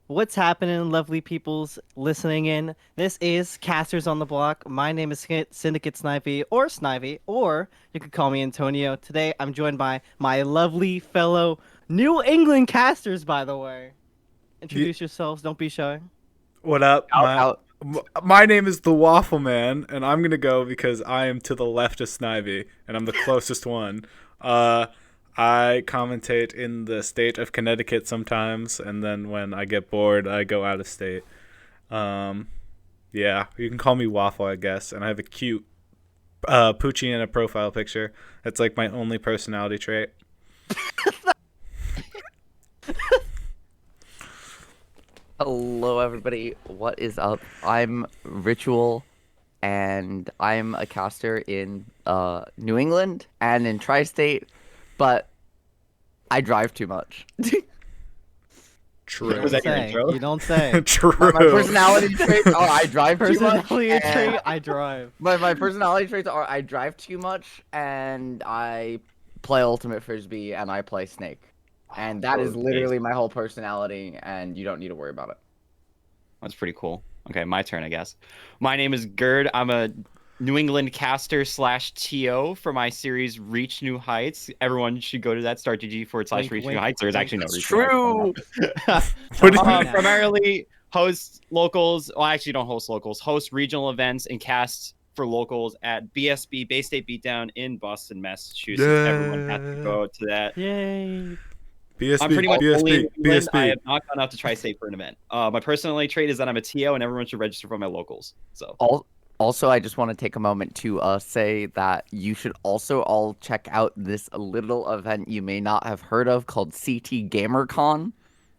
What's happening, lovely peoples listening in? This is Casters on the Block. My name is Syndicate Snivy, or you could call me Antonio. Today, I'm joined by my lovely fellow New England casters, by the way. Ye- Introduce yourselves, don't be shy. What up? Out, out. My name is the Waffle Man, and I'm gonna go because I am to the left of Snivy, and I'm the closest one. Uh, I commentate in the state of Connecticut sometimes, and then when I get bored, I go out of state. Um, yeah, you can call me Waffle, I guess, and I have a cute poochie in a profile picture. That's like my only personality trait. Hello, everybody. What is up? I'm Ritual, and I'm a caster in New England and in Tri-State, but I drive too much. True. You don't say. You don't say. True. My personality traits are I drive too much. Personality trait, I drive. My personality traits are I drive too much, and I play Ultimate Frisbee, and I play Snake. And that is literally my whole personality, and you don't need to worry about it. That's pretty cool. Okay, my turn, I guess. My name is Gerd. I'm a New England caster / TO for my series Reach New Heights. Everyone should go to that start.gg/Reach Wink, New wink, Heights. There's wink. actually no It's Reach New true. Heights. What did you- Primarily host locals. Well, I actually don't host locals. Host regional events and cast for locals at BSB, Bay State Beatdown in Boston, Massachusetts. Everyone has to go to that. Yay. BSB, I'm pretty much only in BSB, England. I BSB. have not gone out to Tri-State for an event. My personality trait is that I'm a TO, and everyone should register for my locals. So Also, I just want to take a moment to say that you should also all check out this little event you may not have heard of called CT GamerCon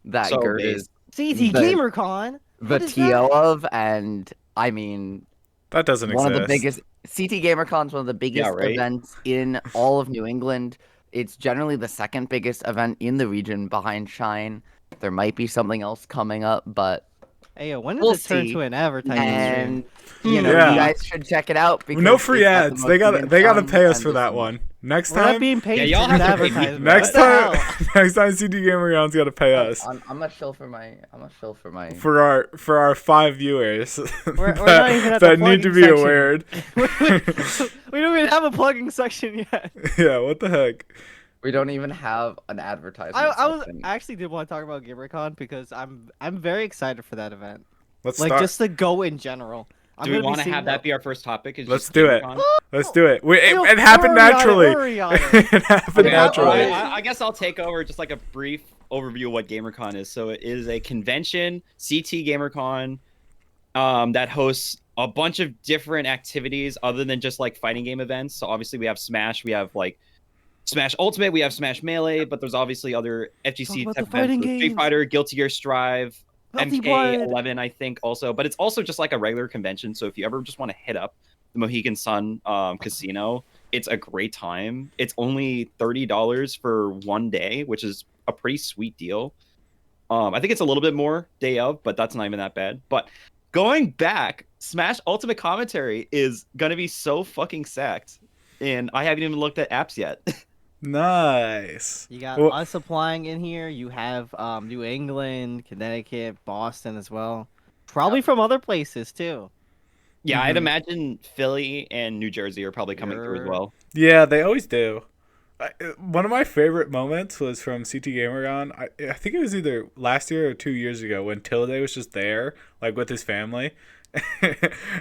that So Gert based. is CT GamerCon? the What is TO that? of, and I mean, That doesn't one exist. of the biggest CT GamerCon is one of the biggest right? events in all of New England. It's generally the second biggest event in the region behind Shine. There might be something else coming up, but Hey, yo, when does We'll it turn see. to an advertising and stream? you know, Yeah. you guys should check it out because No free it's got the ads. most They got events to pay us and for just that so one. much. Next We're not time, being paid Yeah, to y'all do have to pay me. advertising. next What the time, hell? next time CD Gamer Round's got to pay us I'm not chill for my. I'm not chill for my. for our 5 viewers We're not even at the that need to plugging be section. aware. We don't even have a plugging section yet. Yeah, what the heck? We don't even have an advertisement. I section. actually did want to talk about GamerCon because I'm very excited for that event. Let's Like start. just to go in general. Do we want to have that be our first topic? Is Let's just do it. GamerCon? Let's do it. Yo, It happened we're already on it, naturally. we're already on it. It happened Okay, naturally. I guess I'll take over just like a brief overview of what GamerCon is. So it is a convention, CT GamerCon, that hosts a bunch of different activities other than just like fighting game events. So obviously we have Smash, we have like Smash Ultimate, we have Smash Melee, but there's obviously other FGC about type the fighting events. So Street games. Fighter, Guilty Gear Strive, Healthy blood. MK11, I think also, but it's also just like a regular convention. So if you ever just want to hit up the Mohegan Sun Casino, it's a great time. It's only $30 for one day, which is a pretty sweet deal. I think it's a little bit more day of, but that's not even that bad. But going back, Smash Ultimate Commentary is gonna be so fucking sacked, and I haven't even looked at apps yet. Nice. You got Well, us applying in here. You have New England, Connecticut, Boston as well. Probably from other places too. Yeah, I'd Mhm. imagine Philly and New Jersey are probably coming through as Sure. well. Yeah, they always do. One of my favorite moments was from CT Gameron. I think it was either last year or 2 years ago when Tilde was just there, like with his family,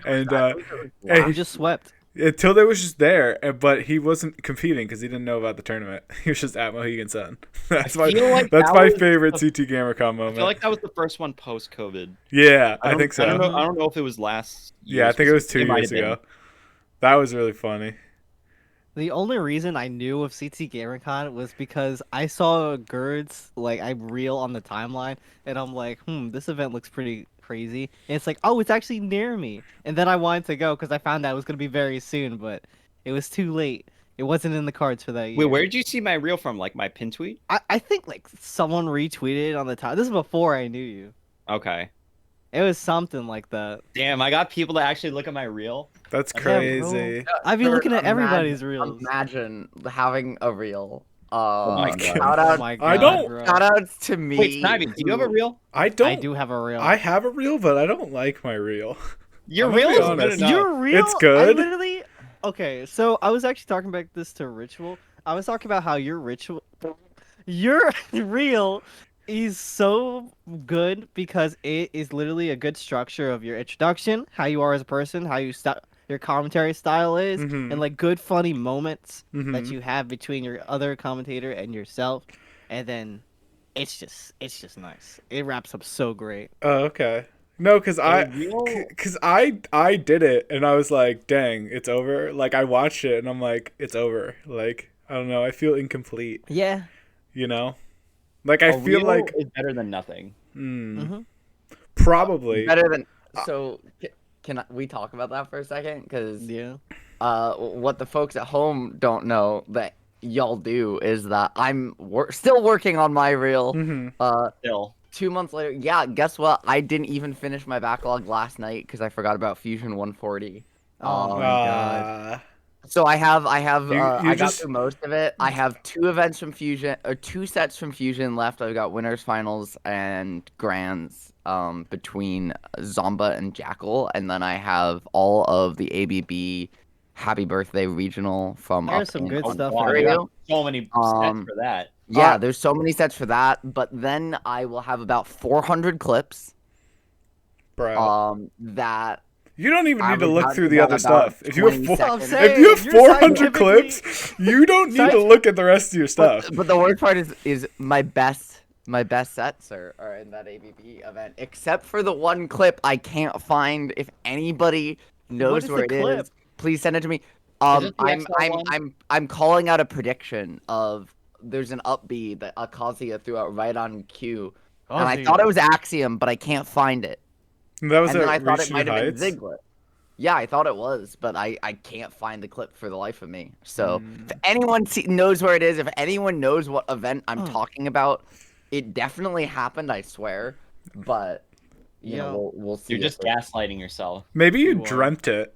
and I'm just swept. Tilde was just there, but he wasn't competing because he didn't know about the tournament. He was just at Mohegan Sun. That's my feel like that's that my was favorite the- CT GamerCon I moment. feel like that was the first one post COVID. Yeah, I think so. I don't know if it was last. Yeah, year I think it was 2 might years have been. ago. That was really funny. The only reason I knew of CT GamerCon was because I saw Gerd's like I reel on the timeline, and I'm like, this event looks pretty crazy. And it's like, oh, it's actually near me. And then I wanted to go because I found out it was gonna be very soon, but it was too late. It wasn't in the cards for that year. Wait, where did you see my reel from? Like my pin tweet? I think like someone retweeted on the top. This is before I knew you. Okay. It was something like that. Damn, I got people to actually look at my reel. That's Yeah, bro. crazy. I've been looking at everybody's Imagine reels. Imagine having a reel Oh my God. Shout Oh out, my I god, don't- bro. shout outs to me. Wait, Snivy, do you have a reel? I don't. I do have a reel. I have a reel, but I don't like my reel. Your I'm gonna reel be is good honest. enough. You're real. It's good. I literally. Okay, so I was actually talking about this to Ritual. I was talking about how your real is so good because it is literally a good structure of your introduction, how you are as a person, how your commentary style is, Mhm. and like good funny moments that Mhm. you have between your other commentator and yourself, and then it's just nice. It wraps up so great. Oh, okay. No, cause A reel. I did it and I was like, dang, it's over. Like I watched it and I'm like, it's over. Like I don't know, I ffeel incomplete. Yeah. You know, like I A feel reel like is better than nothing. Mm-hmm. probably. Better than. So, can we talk about that for a second? Because Yeah. what the folks at home don't know that y'all do is that I'm still working on my reel. Mhm. Still. 2 months later, yeah. Guess what? I didn't even finish my backlog last night because I forgot about Fusion 140. Oh my god. So I have You I got just- through most of it. I have 2 events from Fusion or 2 sets from Fusion left. I've got winners, finals, and grands between Zomba and Jackal, and then I have all of the ABB Happy Birthday Regional from There's up some in good stuff in God, there. you Ontario. got so many Um, sets for that. Yeah, there's so many sets for that, but then I will have about 400 clips bro. that You don't even need to average look out through the about other stuff. If you have 20 four, seconds. if you have You're 400 scientifically- clips, you don't need to look at the rest of your stuff. But the worst part is my best sets are in that ABB event, except for the one clip I can't find. If anybody knows is where the it clip? is, please send it to me. Is it the I'm XL one? I'm calling out a prediction of there's an up B that Akasia threw out right on cue, and I thought it was Axiom, but I can't find it. That was And then I at thought it Reaching might have been Heights. Ziggler. Yeah, I thought it was, but I can't find the clip for the life of me. So if anyone knows where it is, if anyone knows what event I'm talking about, it definitely happened, I swear. But you know, we'll see. You're just gaslighting yourself. Maybe you You are. dreamt it.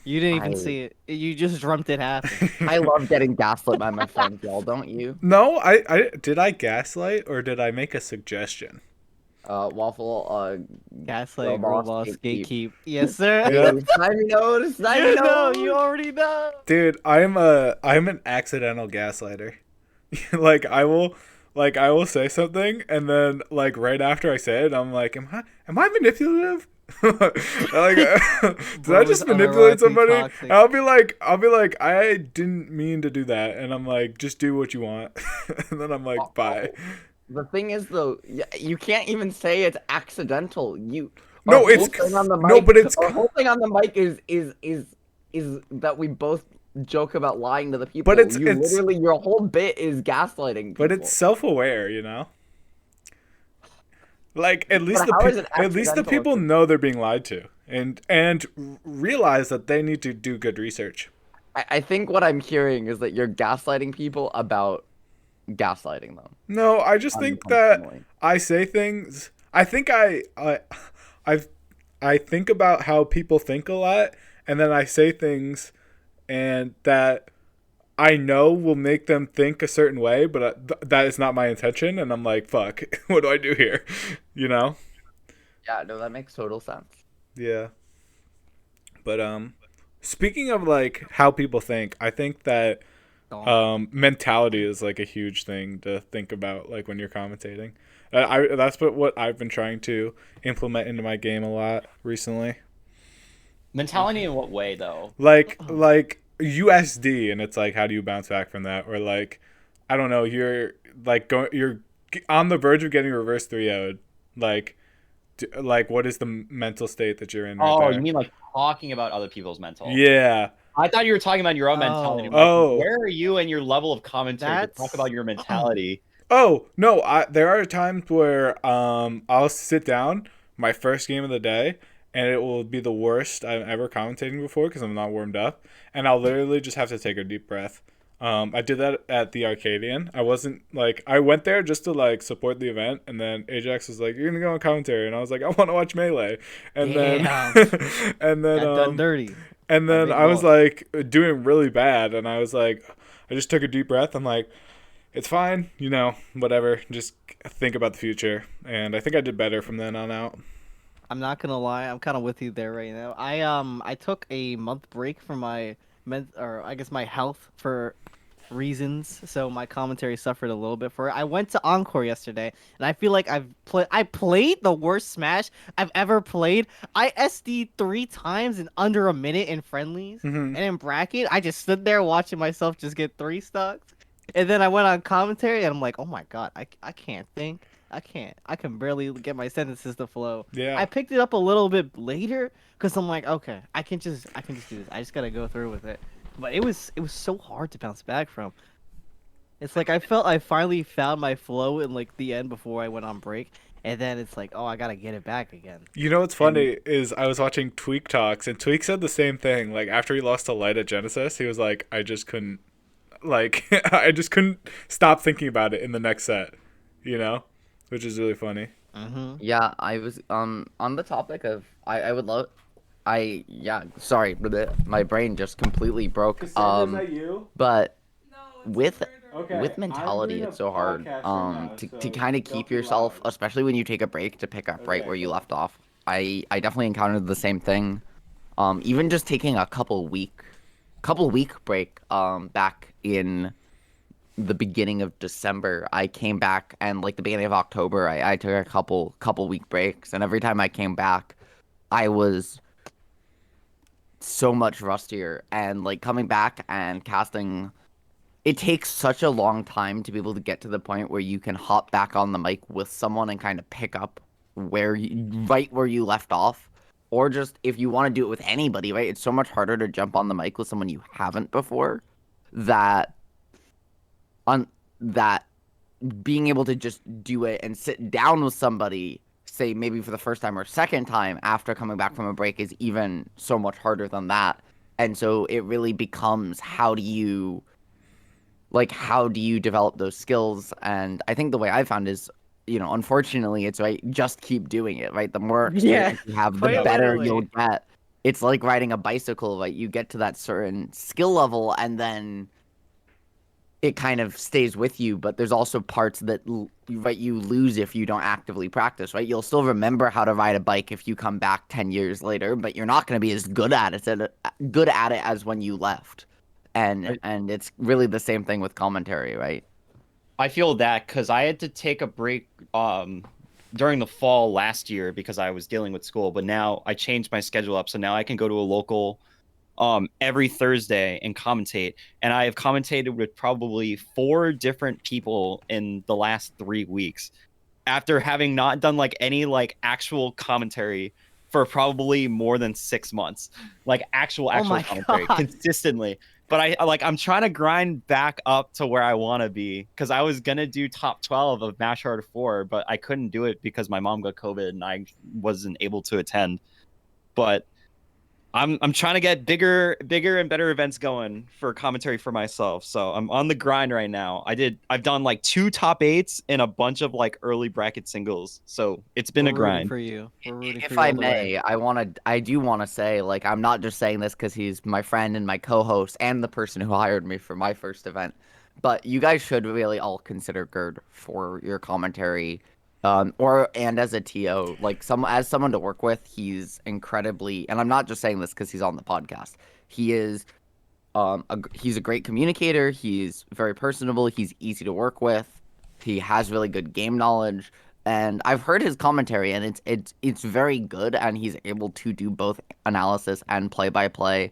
You didn't even I- see it. You just dreamt it happen. I love getting gaslit by my friends, y'all, don't you? No, I did I gaslight or did I make a suggestion? Waffle, Gaslight, Robots, robots, gatekeep. gatekeep. Yes, sir. Yeah. Snivy knows, Snivy You know, knows. you already know. Dude, I'm an accidental gaslighter. like I will say something and then like right after I say it, I'm like, am I manipulative? Like, did Bro I is just manipulate unironically somebody? toxic. And I'll be like, I didn't mean to do that, and I'm like, just do what you want, and then I'm like, bye. The thing is, though, you can't even say it's accidental. No, our it's whole thing on the no, mic- but it's our whole thing on the mic is that we both joke about lying to the people. But it's- literally your whole bit is gaslighting people. but it's self-aware, you know. Like at least But how is it at least the accidental people if it- know they're being lied to, and realize that they need to do good research. I think what I'm hearing is that you're gaslighting people about gaslighting them. No, I just think that unintentionally. I say things. I think I think about how people think a lot, and then I say things, and that I know will make them think a certain way, but that is not my intention, and I'm like, fuck, what do I do here? You know? Yeah, no, that makes total sense. Yeah. But speaking of like how people think, I think that mentality is like a huge thing to think about, like when you're commentating. That's what I've been trying to implement into my game a lot recently. Mentality in what way, though? Like USD, and it's like, how do you bounce back from that? Or like, I don't know, you're on the verge of getting reverse 3-0'd. Like what is the mental state that you're in right Oh, there? you mean like talking about other people's mental? Yeah. I thought you were talking about your own mentality. I'm Oh. like, where are you and your level of commentary to talk That's- about your mentality? Oh, no, there are times where I'll sit down my first game of the day and it will be the worst I'm ever commentating before because I'm not warmed up, and I'll literally just have to take a deep breath. I did that at the Arcadian. I went there just to like support the event, and then Ajax was like, "You're gonna go on commentary," and I was like, "I want to watch Melee," and Damn. then Got done dirty. and then big I was boss. like doing really bad, and I was like, I just took a deep breath. I'm like, it's fine, whatever. Just think about the future. And I think I did better from then on out. I'm not gonna lie, I'm kind of with you there right now. I took a month break from my or I guess my health for reasons, so my commentary suffered a little bit for it. I went to Encore yesterday, and I feel like I played the worst Smash I've ever played. I SD 3 times in under a minute in friendlies, Hmm. and in bracket, I just stood there watching myself just get 3 stocks. And then I went on commentary, and I'm like, oh my god, I can't think. I can barely get my sentences to flow. Yeah. I picked it up a little bit later because I'm like, okay, I can just do this. I just gotta go through with it. But it was so hard to bounce back from. It's like I felt I finally found my flow in like the end before I went on break, and then it's like, oh, I gotta get it back again. What's funny is I was watching Tweak Talks, and Tweak said the same thing. Like, after he lost to Light at Genesis, he was like, I just couldn't, like, I just couldn't stop thinking about it in the next set, which is really funny. Mm-hmm. Yeah, I was on the topic of I would love yeah, sorry, my brain just completely broke. you? But No, with Okay, with mentality, it's so hard to kind of keep yourself, especially when you take a break, to pick up right where you left off. I definitely encountered the same thing. Even just taking a couple week break back in the beginning of December, I came back, and like the beginning of October, I took a couple week breaks, and every time I came back, I was so much rustier. And like coming back and casting, it takes such a long time to be able to get to the point where you can hop back on the mic with someone and kind of pick up right where you left off. Or just if you want to do it with anybody, right? It's so much harder to jump on the mic with someone you haven't before, that on that being able to just do it and sit down with somebody, say maybe for the first time or second time after coming back from a break, is even so much harder than that. And so it really becomes, how do you develop those skills? And I think the way I found is, unfortunately, it's right, just keep doing it, right? The more experience you have, the quite better literally. you'll get. It's like riding a bicycle, right? You get to that certain skill level, and then it kind of stays with you, but there's also parts that right, you lose if you don't actively practice, right? You'll still remember how to ride a bike if you come back 10 years later, but you're not going to be as good at it as when you left. And it's really the same thing with commentary, right? I feel that because I had to take a break during the fall last year because I was dealing with school, but now I changed my schedule up, so now I can go to a local every Thursday and commentate. And I have commentated with probably 4 different people in the last 3 weeks after having not done like any like actual commentary for probably more than 6 months, like actual Oh my commentary God. consistently. But I'm trying to grind back up to where I want to be, because I was gonna do top 12 of Match Hard 4, but I couldn't do it because my mom got COVID and I wasn't able to attend. But I'm trying to get bigger and better events going for commentary for myself. So I'm on the grind right now. I've done like 2 top 8s and a bunch of like early bracket singles. So it's been We're a rooting grind. for you. We're rooting for If you I all the way. may, I do want to say, like, I'm not just saying this because he's my friend and my co-host and the person who hired me for my first event, but you guys should really all consider Gerd for your commentary, and as a TO, like as someone to work with, he's incredibly, and I'm not just saying this because he's on the podcast. He is, he's a great communicator. He's very personable. He's easy to work with. He has really good game knowledge. And I've heard his commentary, and it's very good, and he's able to do both analysis and play-by-play.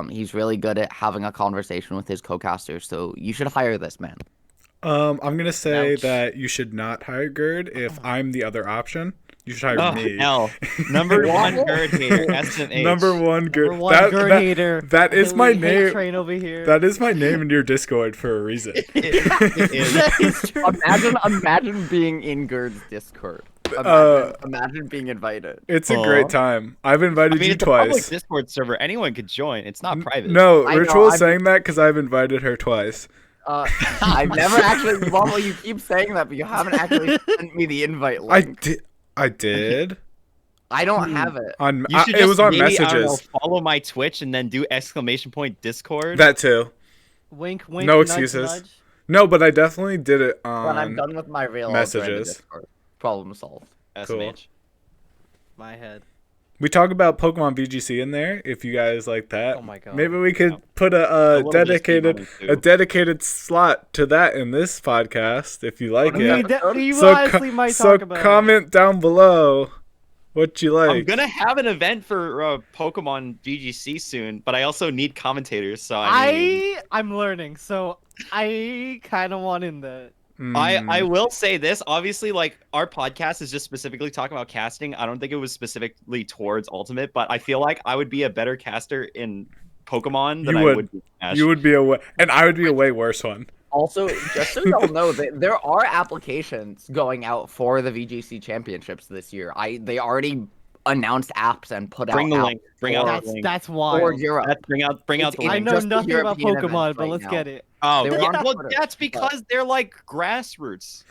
He's really good at having a conversation with his co-casters, so you should hire this man. I'm gonna say Ouch. that you should not hire Gerd if I'm the other option. You should hire Oh me. hell, number 1 Gerd hater, SMH. Number one, Gerd. Number one Gerd hater. That is my Hate name. train over here. That is my name in your Discord for a reason. It is. That is true. Imagine being in Gerd's Discord. Imagine being invited. It's a great time. I've I invited mean, you it's a public twice. Discord server. Anyone could join. It's not private. No, I know, Ritual is I'm- saying that because I've invited her twice. I've never actually. Well, you keep saying that, but you haven't actually sent me the invite I link. did. I did. I don't have it. On You should it was just on maybe, I don't know, messages. follow my Twitch and then do !Discord. That too. Wink, wink, No nudge, excuses. nudge. No, but I definitely did it When I'm on done with my reel, I'll join the messages. Discord. Problem solved. Cool. SMH. My head. We talk about Pokemon VGC in there. If you guys like that, Oh my god. maybe we could put A little bit of speed running, too. dedicated slot to that in this podcast if you like Okay. it. We So honestly might so talk about comment down below what you like. I'm gonna have an event for Pokemon VGC soon, but I also need commentators. So I'm learning, so I kind of want in that. I will say this. Obviously, like our podcast is just specifically talking about casting. I don't think it was specifically towards Ultimate, but I feel like I would be a better caster in Pokemon than You I would. would be in Smash. You would be and I would be a way worse one. Also, just so y'all know, there are applications going out for the VGC championships this year. They already announced apps and put Bring out the apps link. Bring out That's the link. that's for wild. Europe. Bring out the It's- I link. know just the nothing about European Pokemon, events but right let's now. get it. Oh, They were yeah, on well, Twitter, that's because they're like grassroots.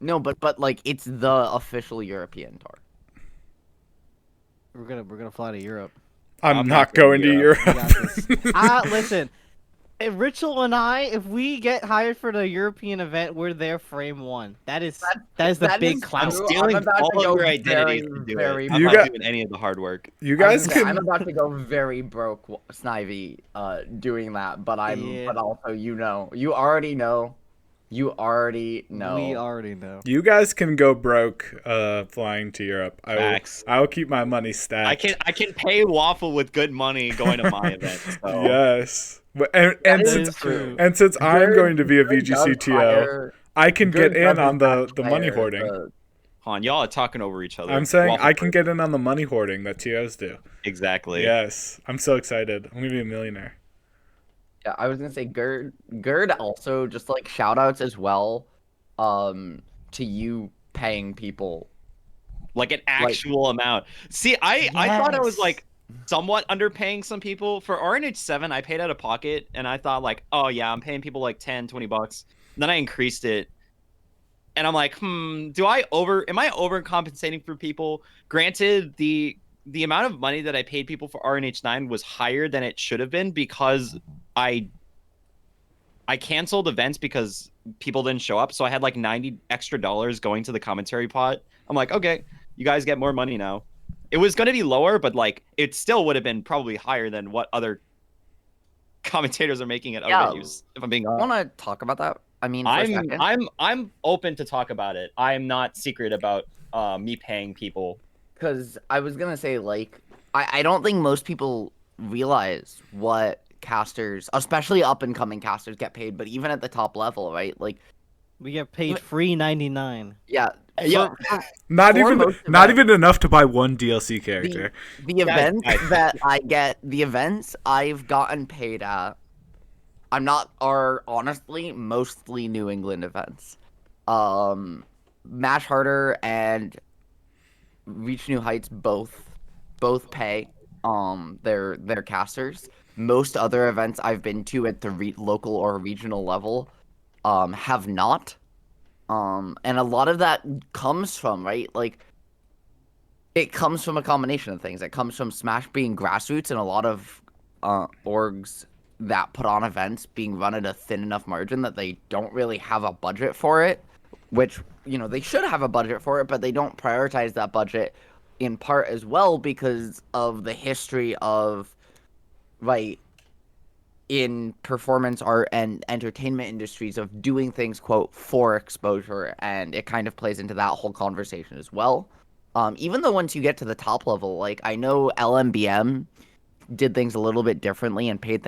No, but like it's the official European tour. We're gonna fly to Europe. I'm not going to Europe. We got this. Listen. If Ritual and I, if we get hired for the European event, we're there frame one. That is the that big is clout. I'm true. stealing I'm about all to of go your identities very, to do very it. I'm You not got- doing any of the hard work. You I guys was gonna say, I'm can. about to go very broke, Snivy, doing that. But Yeah. but also, you already know. You already know. We already know. You guys can go broke flying to Europe. Facts. I will keep my money stacked. I can pay Waffle with good money going to my event. So. Yes. And That is is true. and since I'm Gerd- going to be a Gerd does VGC TO, hire- I can Gerd get in does on in fact the money hire hoarding. the- Han, y'all are talking over each other. I'm saying Waffle I can first. get in on the money hoarding that TOs do. Exactly. Yes. I'm so excited. I'm going to be a millionaire. Yeah, I was gonna say Gerd also just like shout outs as well, to you paying people. Like an actual amount. See, I thought I was Yes. like somewhat underpaying some people for RNH7. I paid out of pocket and I thought like, oh yeah, I'm paying people like 10, 20 bucks. Then I increased it. And I'm like, am I overcompensating for people? Granted, the amount of money that I paid people for RNH9 was higher than it should have been because I canceled events because people didn't show up. So I had like $90 extra going to the commentary pot. I'm like, okay, you guys get more money now. It was going to be lower, but like it still would have been probably higher than what other commentators are making at other Yeah. venues. If I'm being I honest. want to talk about that. I mean, for a second. I'm open to talk about it. I'm not secret about me paying people. Because I was gonna say, like, I don't think most people realize what casters, especially up and coming casters, get paid. But even at the top level, right? Like, We get paid free 99. yeah, Yeah. Not For even most not events. even enough to buy one DLC character. the events the events I've gotten paid at, are honestly mostly New England events. Mash Harder and Reach New Heights both pay their casters. Most other events I've been to at the local or regional level have not. And a lot of that comes from, right? Like, it comes from a combination of things. It comes from Smash being grassroots and a lot of orgs that put on events being run at a thin enough margin that they don't really have a budget for it, which, they should have a budget for it, but they don't prioritize that budget in part as well because of the history of, right, in performance art and entertainment industries of doing things, quote, for exposure, and it kind of plays into that whole conversation as well. Even though once you get to the top level, like, I know LMBM did things a little bit differently and paid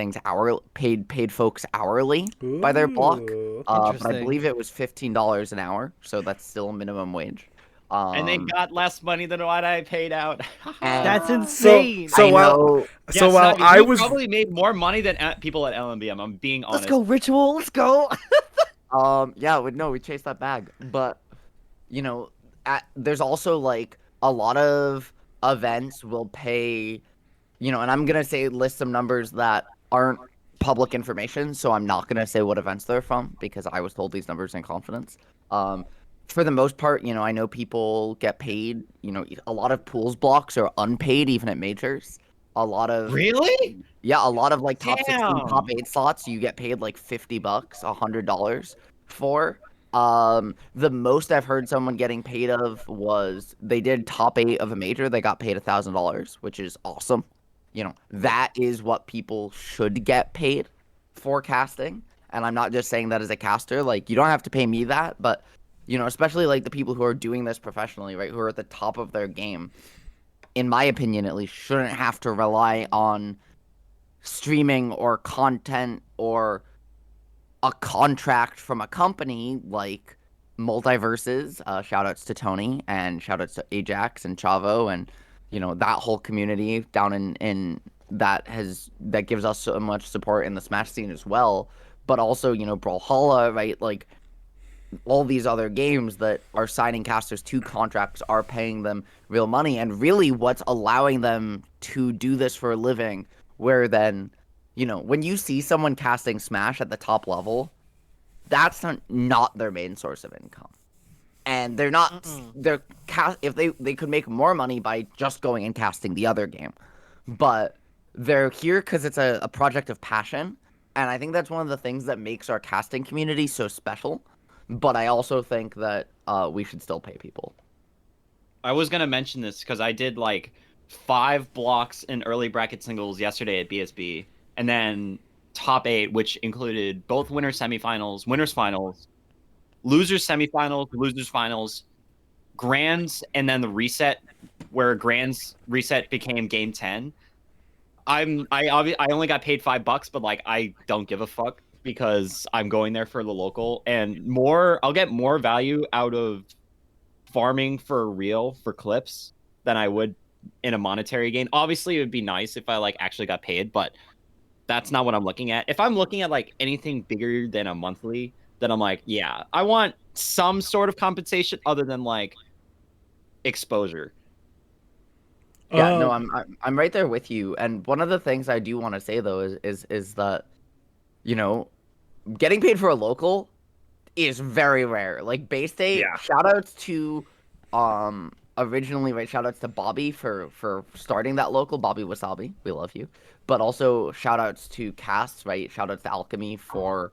folks hourly by their block. Ooh. But I Interesting. believe it was $15 an hour, so that's still minimum wage. And they got less money than what I paid out. And- That's insane. So I while know, so while Snivy, I you was probably made more money than people at LMBM. I'm being honest. Let's go, Ritual. Let's go. we chased that bag, but there's also like a lot of events will pay, and I'm gonna list some numbers that aren't public information, so I'm not gonna say what events they're from because I was told these numbers in confidence. For the most part, I know people get paid. A lot of pools blocks are unpaid even at majors. A lot of Really? Yeah, a lot of like top 16, top Damn. 8 slots you get paid like $50, $100 for. The most I've heard someone getting paid of was they did top 8 of a major, they got paid $1,000, which is awesome. You know, that is what people should get paid for casting. And I'm not just saying that as a caster, like you don't have to pay me that, but you know, especially like the people who are doing this professionally, right, who are at the top of their game, in my opinion at least, shouldn't have to rely on streaming or content or a contract from a company like Multiverses. Shout outs to Tony and shout outs to Ajax and Chavo and that whole community down in that gives us so much support in the Smash scene as well. But also, Brawlhalla, right? Like all these other games that are signing casters to contracts are paying them real money, and really what's allowing them to do this for a living, where then when you see someone casting Smash at the top level, that's not their main source of income, and they're not Mm-mm. they're if they could make more money by just going and casting the other game, but they're here because it's a project of passion. And I think that's one of the things that makes our casting community so special. But I also think that we should still pay people. I was gonna mention this because I did like 5 blocks in early bracket singles yesterday at BSB, and then top 8, which included both winner semifinals, winners finals, losers semifinals, losers finals, grands, and then the reset, where grands reset became game 10. I only got paid $5, but like I don't give a fuck because I'm going there for the local, and I'll get more value out of farming for real for clips than I would in a monetary gain. Obviously, it would be nice if I like actually got paid, but that's not what I'm looking at. If I'm looking at like anything bigger than a monthly, then I'm like, yeah, I want some sort of compensation other than like exposure. Yeah, no, Um, I'm right there with you. And one of the things I do want to say though is that you know getting paid for a local is very rare. Like Bay State, Yeah. shout outs to originally, right, shout outs to Bobby for starting that local, Bobby Wasabi. We love you. But also shout outs to Cass, right? Shout outs to Alchemy for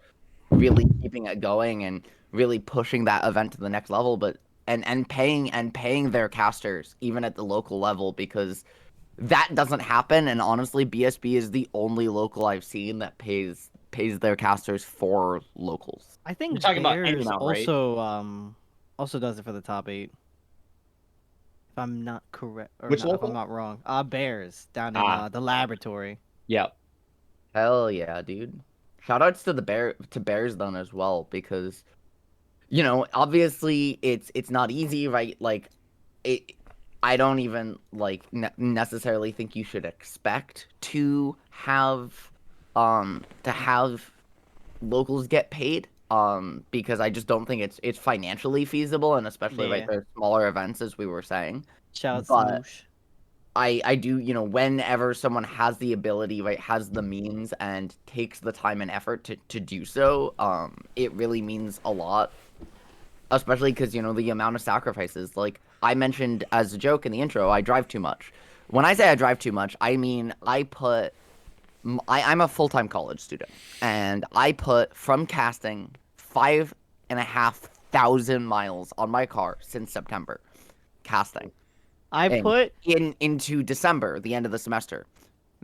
really keeping it going and really pushing that event to the next level, but and paying their casters even at the local level, because that doesn't happen. And honestly, BSB is the only local I've seen that pays their casters for locals. I You're think talking about any Bears amount, right? also does it for the top 8. If I'm not correct or Which not, if I'm local? not wrong. Bears down in Ah, the laboratory. yeah. Hell yeah, dude. Shout outs to the Bears then as well, because obviously it's not easy, right? Like it I don't even like necessarily think you should expect to have locals get paid, because I just don't think it's financially feasible, and especially right Yeah. there smaller events as we were saying. Shout out to But Moosh. I do, whenever someone has the ability, right, has the means and takes the time and effort to do so, it really means a lot, especially because, the amount of sacrifices. Like I mentioned as a joke in the intro, I drive too much. When I say I drive too much, I mean I'm a full-time college student, and I put from casting 5,500 miles on my car since September casting I and put into December, the end of the semester.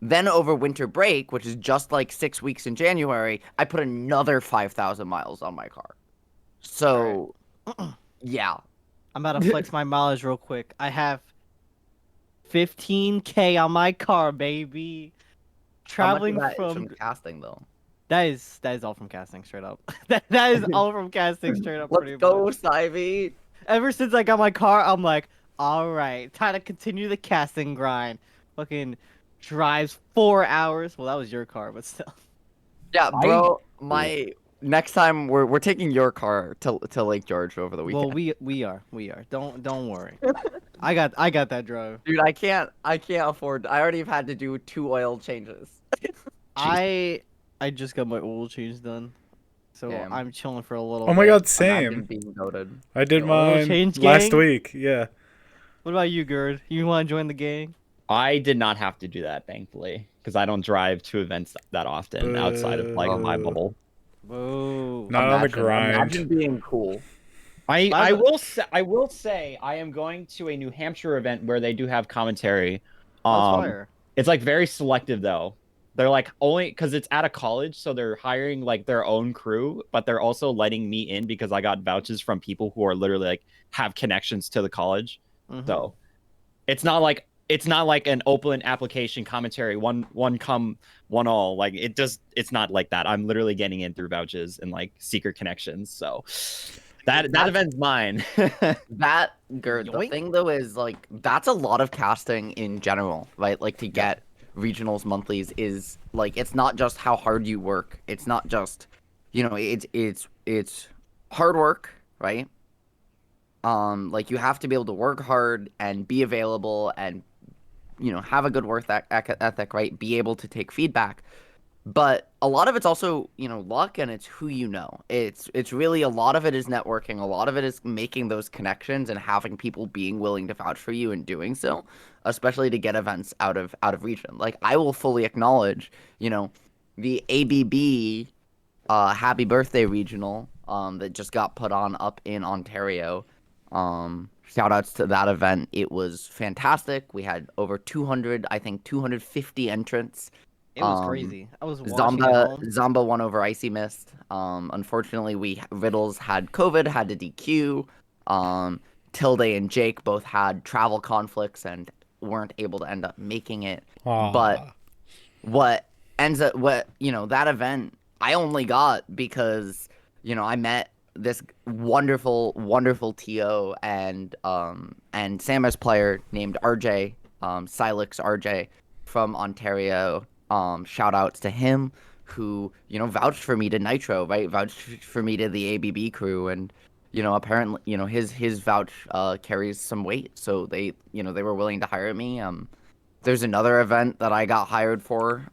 Then over winter break, which is just like 6 weeks in January, I put another 5,000 miles on my car. all right. So yeah, I'm about to flex my mileage real quick. I have 15K on my car, baby. how much of Traveling that is from from casting though? that is all from casting straight up. That is all from casting straight up Let's pretty go, much. Sivy. Ever since I got my car, I'm like, all right, time to continue the casting grind. Fucking drives 4 hours. Well, that was your car, but still. Yeah, I bro. My next time we're taking your car to Lake George over the Well, weekend. we are. Don't worry. I got that drive. Dude, I can't afford. I already have had to do 2 oil changes. Jeez. I just got my oil change done, so Damn. I'm chilling for a little oh my bit. god, Imagine same. being goaded. I did The oil mine change last gang. week. Yeah. What about you, Gerd? You want to join the gang? I did not have to do that, thankfully, because I don't drive to events that often outside of like my Boo. bubble. Boo. Not on the Imagine grind. being cool. By the I will say I am going to a New Hampshire event where they do have commentary. That's Um, fire. it's like very selective though. They're like only because it's at a college, so they're hiring like their own crew, but they're also letting me in because I got vouchers from people who are literally like have connections to the college. Hmm. So it's not like an open application commentary, one come, one all. Like it's not like that. I'm literally getting in through vouchers and like secret connections. So that That's event's mine. that Gerd. The Yoink. thing though is like that's a lot of casting in general, right? Like to Yeah. get regionals monthlies is like it's not just how hard you work. It's not just it's hard work, right? Like you have to be able to work hard and be available and have a good work ethic, right? Be able to take feedback. But a lot of it's also, luck and it's who you know. It's really a lot of it is networking. A lot of it is making those connections and having people being willing to vouch for you and doing so, especially to get events out of region. Like I will fully acknowledge, the ABB Happy Birthday Regional that just got put on up in Ontario. Shout outs to that event. It was fantastic. We had over 200, I think 250 entrants. It was Um, crazy. I was watching at Zomba home. Zomba won over Icy Mist. Unfortunately, we Riddles had COVID, had to DQ. Tilde and Jake both had travel conflicts and weren't able to end up making it. But Aw. what that event I only got because I met this wonderful TO and Samus player named RJ, Silex RJ from Ontario. Shout outs to him who vouched for me to Nitro, right? Vouched for me to the ABB crew, and apparently his vouch carries some weight, so they were willing to hire me. There's another event that I got hired for.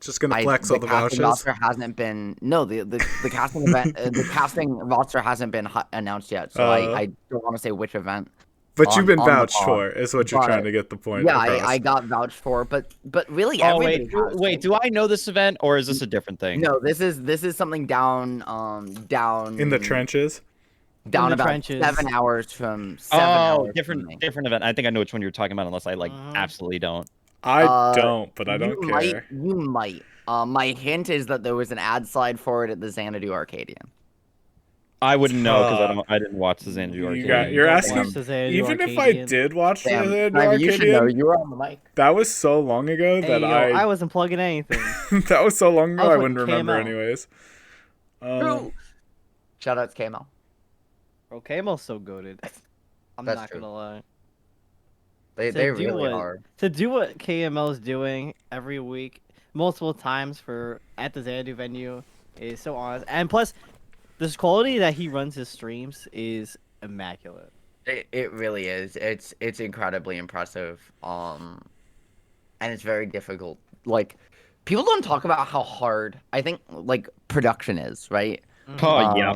Just gonna I flex all the the casting vouchers. roster hasn't been no the casting event the casting roster hasn't been announced yet, so Uh, I don't want to say which event but you've on been on the vouched pod, for, is what you're trying but to get the point yeah, I across. got vouched for, but really Oh everybody has. wait, do I know this event or is this a different thing? No, this is something down In the trenches. In the about trenches. 7 hours from Oh, me. different event. I think I know which one you're talking about, unless I like Hmm. absolutely don't. I Uh, don't, but I you don't might care. you might. My hint is that there was an ad slide for it at the Xanadu Arcadian. I wouldn't know because Huh. I didn't watch the Xanadu You Yeah, got. you Arcadian. You're don't watch asking. Damn, the Xanadu Even if I Arcadian. did watch the damn, Xanadu Sniper, you should know. Arcadian, You were on the mic. that was so long ago that Hey, yo, I wasn't plugging anything. that was so long I ago was I plugging wouldn't remember KML. anyways. True. Shout outs KML. Bro, KML's so goated. I'm That's not true. gonna lie. They To do really what are. to do what KML is doing every week, multiple times for at the Xanadu venue is so honest. And plus, this quality that he runs his streams is immaculate. It really is. It's incredibly impressive. And it's very difficult. Like people don't talk about how hard I think like production is, right? Oh Hmm. yeah,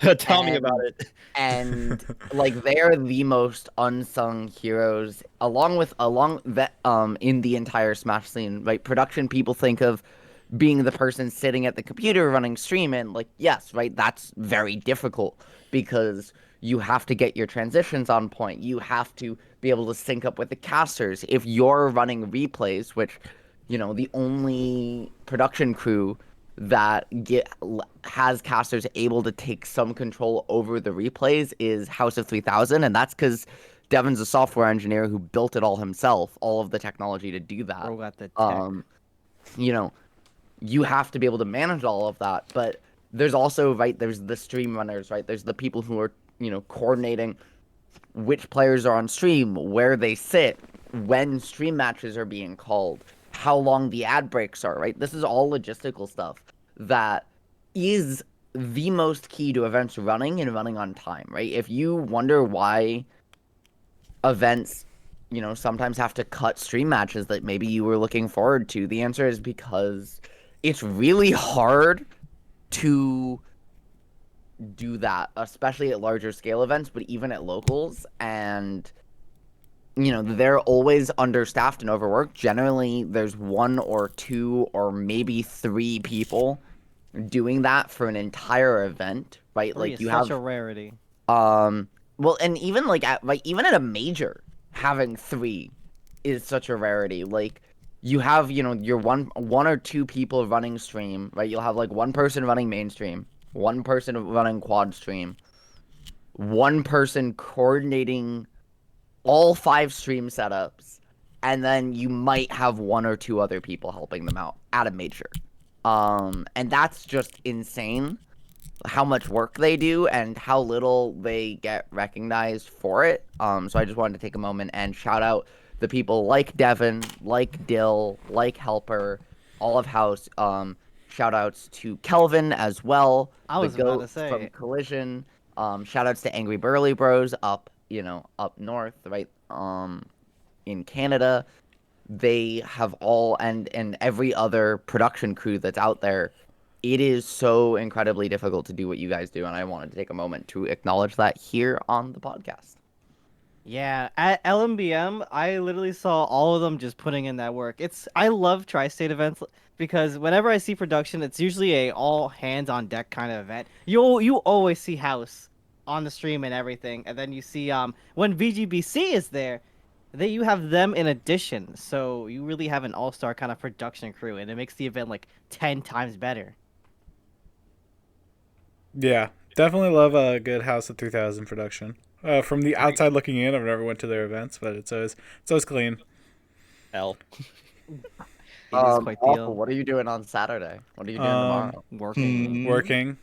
Um, tell me about and it. and like they're the most unsung heroes along that in the entire Smash scene, right? Production people think of being the person sitting at the computer running stream, and like yes, right, that's very difficult because you have to get your transitions on point. You have to be able to sync up with the casters. If you're running replays, which the only production crew that has casters able to take some control over the replays is House of 3000, and that's because Devin's a software engineer who built it all himself, all of the technology to do that. Bro got the tech. Um, you know, you have to be able to manage all of that, but there's also there's the stream runners, right? There's the people who are coordinating which players are on stream, where they sit, when stream matches are being called, how long the ad breaks are, right? This is all logistical stuff that is the most key to events running and running on time, right? If you wonder why events, sometimes have to cut stream matches that maybe you were looking forward to, the answer is because it's really hard to do that, especially at larger scale events, but even at locals. And they're always understaffed and overworked. Generally, there's 1 or 2 or maybe 3 people doing that for an entire event, right? 3 Like is you such have a rarity. well, and even like even at a major, having 3 is such a rarity. Like you have, your one or 2 people running stream, right? You'll have like one person running mainstream, one person running quad stream, one person coordinating all 5 stream setups, and then you might have 1 or 2 other people helping them out at a major. And that's just insane how much work they do and how little they get recognized for it. So I just wanted to take a moment and shout out the people like Devin, like Dill, like Helper, all of House. Shout outs to Kelvin as well, I the was about to goat from say. Collision. Shout outs to Angry Burly Bros up, up north, right? In Canada. They have all and every other production crew that's out there. It is so incredibly difficult to do what you guys do, and I wanted to take a moment to acknowledge that here on the podcast. Yeah, at LMBM, I literally saw all of them just putting in that work. I love tri-state events because whenever I see production, it's usually a all hands on deck kind of event. You always see House on the stream and everything, and then you see when VGBC is there, you have them in addition. So you really have an all-star kind of production crew, and it makes the event like 10 times better. Yeah, definitely love a good House of 3000 production. From the outside looking in, I've never went to their events, but it's always clean. L. It is quite the Awful. What are you doing on Saturday? What are you doing tomorrow? working. Working.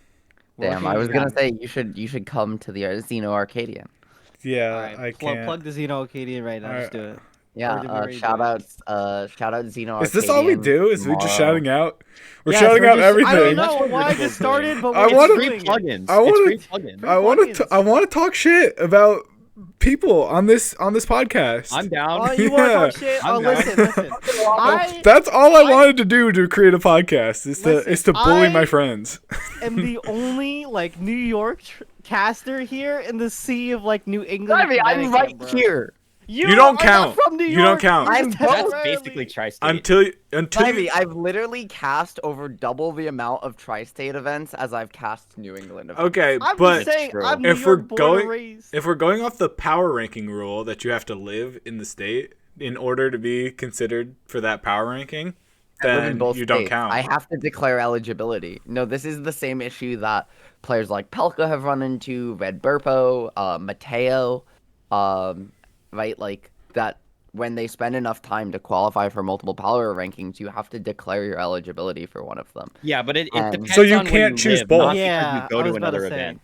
Damn, I was gonna say you should come to the Xeno Arcadian. All Yeah, right, I plug can't. the Xeno Arcadian right now. Just Alright. do it. Yeah, Or did we already do shout it? outs, shout out Xeno Is this all we Arcadian do? Is we just tomorrow. shouting out? We're Yes, shouting we're out just- everything. I don't That's know what why Ritual's this started, doing. but I we're wanna- doing Free it. plugins. I It's wanna- free plugins. Free I want plugins. to. I want to talk shit about people on this podcast. I'm down. Oh, you want to Yeah. talk shit? I'm Oh, down. listen. I That's all I wanted to do to create a podcast. Listen, Is to bully I- my friends. am the only like New York caster here in the sea of like New England. I mean, I'm Connecticut, right bro. here. You don't are count. Not from New You York. don't count. You're I'm just both. That's temporarily- basically tri-state. until Ivy, I've literally cast over double the amount of tri-state events as I've cast New England events. Okay, I'm but just saying, true. I'm New if we're York born and going raised. if we're going off the power ranking rule that you have to live in the state in order to be considered for that power ranking, I live in then both you don't states. count. I have to declare eligibility. No, this is the same issue that players like Pelka have run into, Red Burpo, Mateo, right? Like that when they spend enough time to qualify for multiple power rankings, you have to declare your eligibility for one of them. Yeah, but it Um, depends So you on where can't you choose live, both. not Yeah, because you go I to was about to another say. event.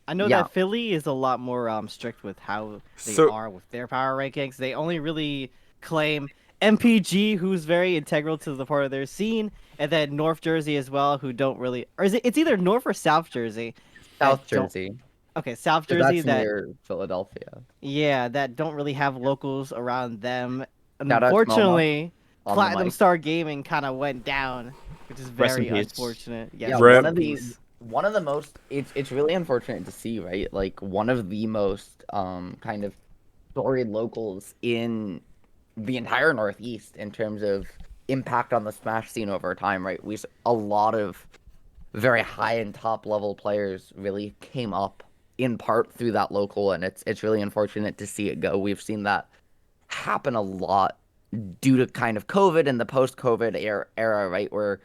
I know Yeah. that Philly is a lot more strict with how they So- are with their power rankings. They only really claim MPG, who's very integral to the part of their scene, and then North Jersey as well, who don't really, or is it? It's either North or South Jersey. South that don't- Jersey. Okay, South 'Cause Jersey that's that near Philadelphia. that don't really have locals around them. Shout out to Unfortunately, on the Platinum mic. Star Gaming kind of went down, which is Rest in very peace. unfortunate. Yeah, Yes, Rip. rest one in of the peace. one of the most it's really unfortunate to see, right? Like one of the most kind of storied locals in the entire Northeast in terms of impact on the Smash scene over time, right? A lot of very high and top level players really came up in part through that local, and it's really unfortunate to see it go. We've seen that happen a lot due to kind of COVID and the post-COVID era, right? Where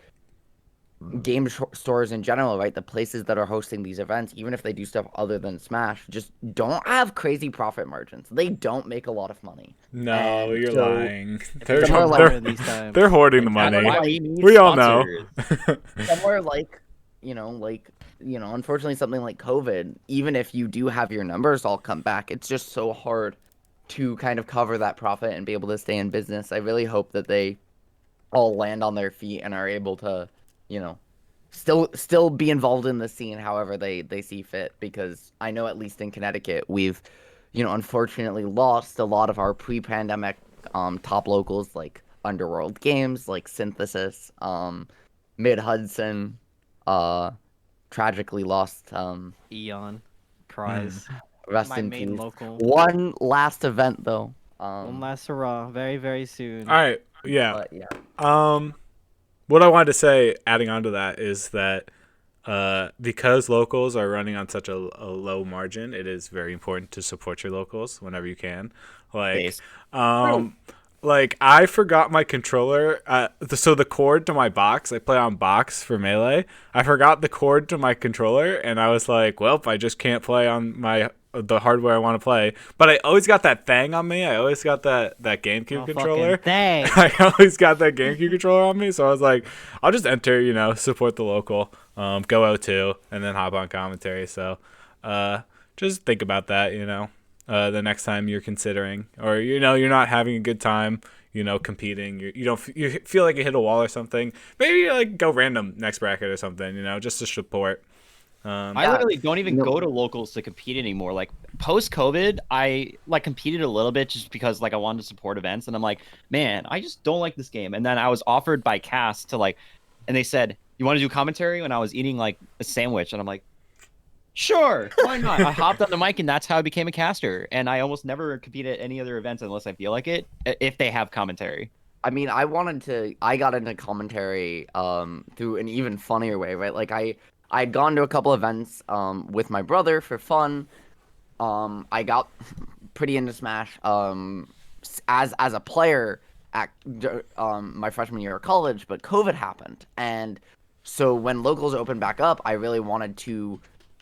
stores in general, right? The places that are hosting these events, even if they do stuff other than Smash, just don't have crazy profit margins. They don't make a lot of money. No, And you're so- lying. They're, It's more they're, like- in these times. they're hoarding the That's money. why we need We all know. sponsors. Somewhere like, unfortunately something like COVID, even if you do have your numbers all come back, it's just so hard to kind of cover that profit and be able to stay in business. I really hope that they all land on their feet and are able to, still be involved in the scene however they see fit, because I know at least in Connecticut we've unfortunately lost a lot of our pre-pandemic top locals like Underworld Games, like Synthesis, Mid Hudson, tragically lost Eon cries. rest My in main peace. local. One last event though, One last hurrah, very very soon. All right. Yeah. But yeah, Um, what I wanted to say, adding on to that, is that because locals are running on such a low margin, it is very important to support your locals whenever you can. Like, Base. um, like I forgot my controller. So the cord to my box, I play on box for Melee. I forgot the cord to my controller, and I was like, "Well, I just can't play on the hardware I want to play." But I always got that thing on me. I always got that GameCube Oh controller. fucking dang! I always got that GameCube controller on me, so I was like, I'll just enter, support the local, go O2, and then hop on commentary. So, just think about that, the next time you're considering, or you're not having a good time, competing. You don't you feel like you hit a wall or something. Maybe like go random next bracket or something, just to support. I literally don't even go to locals to compete anymore. Like post COVID, I like competed a little bit just because like I wanted to support events, and I'm like, man, I just don't like this game. And then I was offered by Cast to like, and they said, you want to do commentary? When I was eating like a sandwich, and I'm like, sure, why not? I hopped on the mic, and that's how I became a caster. And I almost never compete at any other events unless I feel like it, if they have commentary. I mean, I got into commentary through an even funnier way, right? Like I'd gone to a couple events with my brother for fun. I got pretty into Smash as a player at my freshman year of college, but COVID happened, and so when locals opened back up, I really wanted to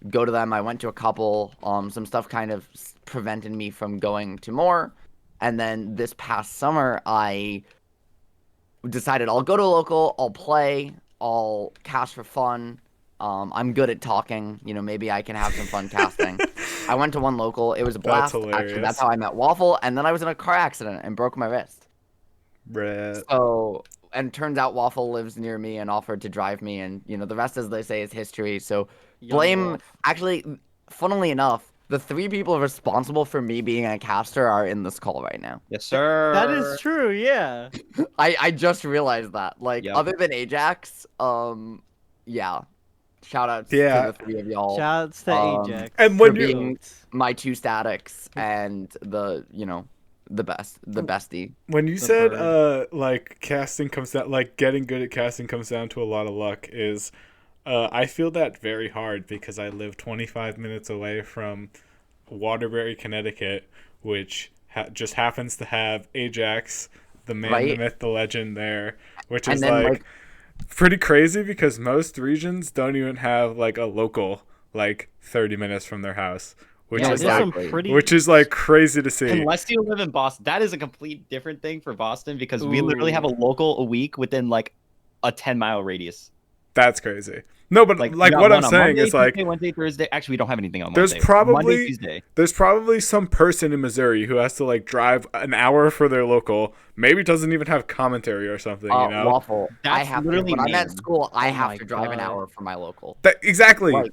go to them. I went to a couple. Some stuff kind of prevented me from going to more, and then this past summer, I decided I'll go to a local. I'll play. I'll cast for fun. I'm good at talking. Maybe I can have some fun casting. I went to one local. It was a That's blast. Actually, hilarious. that's how I met Waffle. And then I was in a car accident and broke my wrist. Brett. So, and turns out Waffle lives near me and offered to drive me. And, the rest, as they say, is history. So, Young blame, Wolf. actually, funnily enough, the 3 people responsible for me being a caster are in this call right now. Yes, sir. That is true. Yeah. I just realized that. Like, Yep. other than Ajax, yeah. Shout outs Yeah. to the 3 of y'all. Shouts to Ajax. And for when you being my 2 statics and the bestie. when you The said bird. like casting comes down, like getting good at casting comes down to a lot of luck, is I feel that very hard because I live 25 minutes away from Waterbury, Connecticut, which just happens to have Ajax, the man, the Right. myth, the legend there, which And is then, like pretty crazy because most regions don't even have like a local like 30 minutes from their house, which Yeah, is there's like some pretty. which is like crazy to see. Unless you live in Boston, that is a complete different thing for Boston because we literally have a Ooh. local a week within like a 10-mile radius. That's crazy. No, but Like, like we got what I'm one on saying Monday, is like Tuesday, Wednesday, Thursday. Actually, we don't have anything on there's Monday. Monday, probably Tuesday. there's probably some person in Missouri who has to like drive an hour for their local, maybe doesn't even have commentary or something, Waffle. I That's have to, literally when I'm at mean. school, I Oh have my to drive an God. hour for my local. That exactly. Like,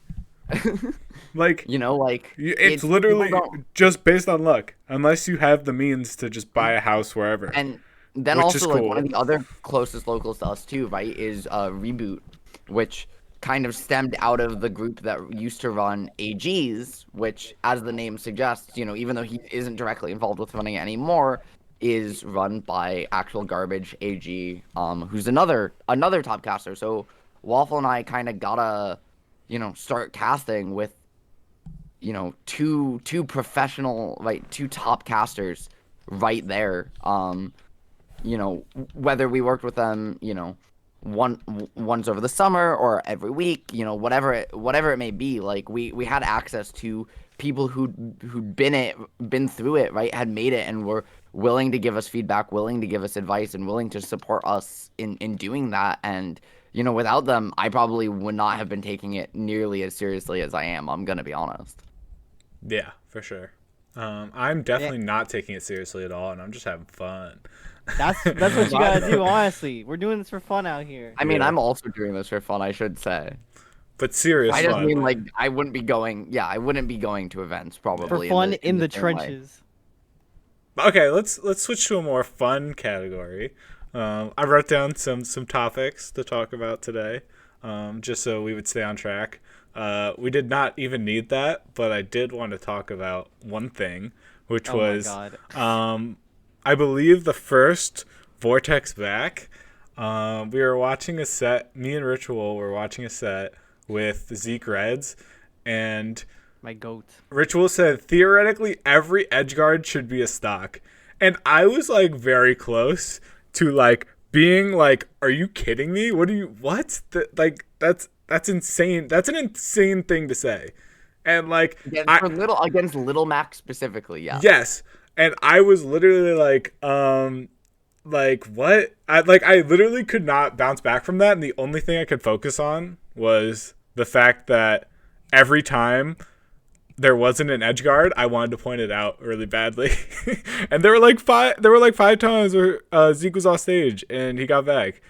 Like like it's people literally don't- just based on luck, unless you have the means to just buy a house wherever. and then Which also is like cool. one of the other closest locals to us too, right, is Reboot, which kind of stemmed out of the group that used to run AGs, which, as the name suggests, even though he isn't directly involved with running it anymore, is run by actual garbage AG, who's another top caster. So Waffle and I kind of gotta, start casting with, two professional, right, 2 top casters right there. Whether we worked with them, once over the summer or every week, whatever it may be, like we had access to people who'd been through it, right, had made it, and were willing to give us feedback, willing to give us advice, and willing to support us in doing that. And without them, I probably would not have been taking it nearly as seriously as I am. I'm gonna be honest. Yeah, for sure. I'm definitely not taking it seriously at all, and I'm just having fun. That's what you gotta do. Honestly, we're doing this for fun out here. I mean, Yeah. I'm also doing this for fun, I should say. But serious I just fun. mean, like, I wouldn't be going to events probably For fun in the same way. trenches. Okay, let's switch to a more fun category. I wrote down some topics to talk about today, just so we would stay on track. We did not even need that, but I did want to talk about one thing, which Oh my was God. I believe the first Vortex back, we were watching a set. Me and Ritual were watching a set with Zeke Reds, and My goat. Ritual said theoretically every edgeguard should be a stock, and I was like very close to like being like, "Are you kidding me? What do you what? Like that's insane. That's an insane thing to say." And like Against Little Mac specifically, yeah. yes, and I was literally like what? I literally could not bounce back from that, and the only thing I could focus on was the fact that every time there wasn't an edge guard, I wanted to point it out really badly. And there were like five times where Zeke was off stage and he got back.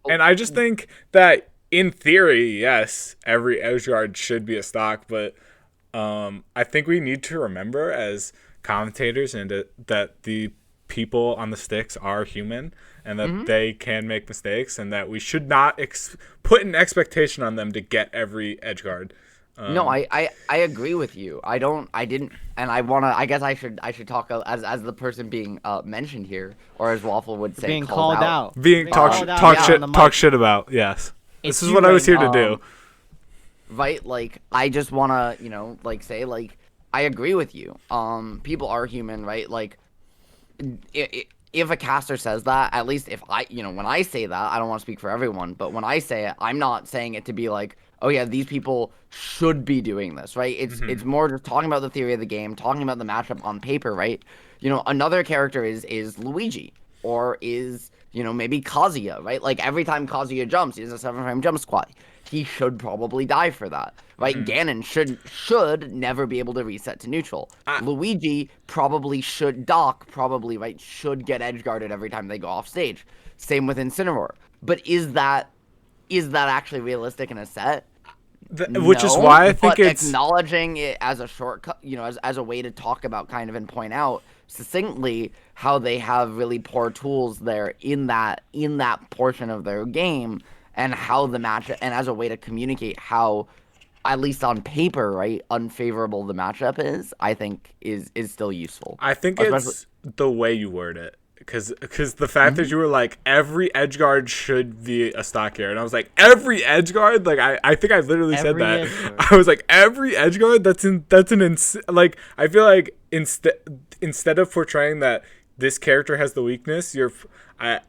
And I just think that in theory, yes, every edge guard should be a stock, but I think we need to remember as commentators that the people on the sticks are human and that they can make mistakes and that we should not put an expectation on them to get every edge guard. No, I agree with you. I didn't, and I guess I should talk as the person being mentioned here, or as Waffle would say, Being called out. Being called out on the mic. talk shit about. Yes, It's this is you what I was right here to do. Right? Like, I just wanna, say, like, I agree with you. People are human, right? Like, if a caster says that, at least if when I say that, I don't want to speak for everyone, but when I say it, I'm not saying it to be like, oh yeah, these people should be doing this, right? It's more just talking about the theory of the game, talking about the matchup on paper, right? Another character is Luigi, or is, maybe Kazuya, right? Like, every time Kazuya jumps, he has a 7-frame jump squat. He should probably die for that, right? Ganon should never be able to reset to neutral. Luigi probably should right, should get edge guarded every time they go off stage. Same with Incineroar. But is that actually realistic in a set? Which is why I think but it's acknowledging it as a shortcut, as a way to talk about kind of and point out succinctly how they have really poor tools there in that portion of their game, and how the match, and as a way to communicate how, at least on paper, right, unfavorable the matchup is, I think is still useful. I think it's the way you word it. Because the fact that you were like, every edge guard should be a stock here. And I was like, every edge guard? Like, I think I literally said that. I was like, every edge guard? Like, I feel like instead of portraying that this character has the weakness, I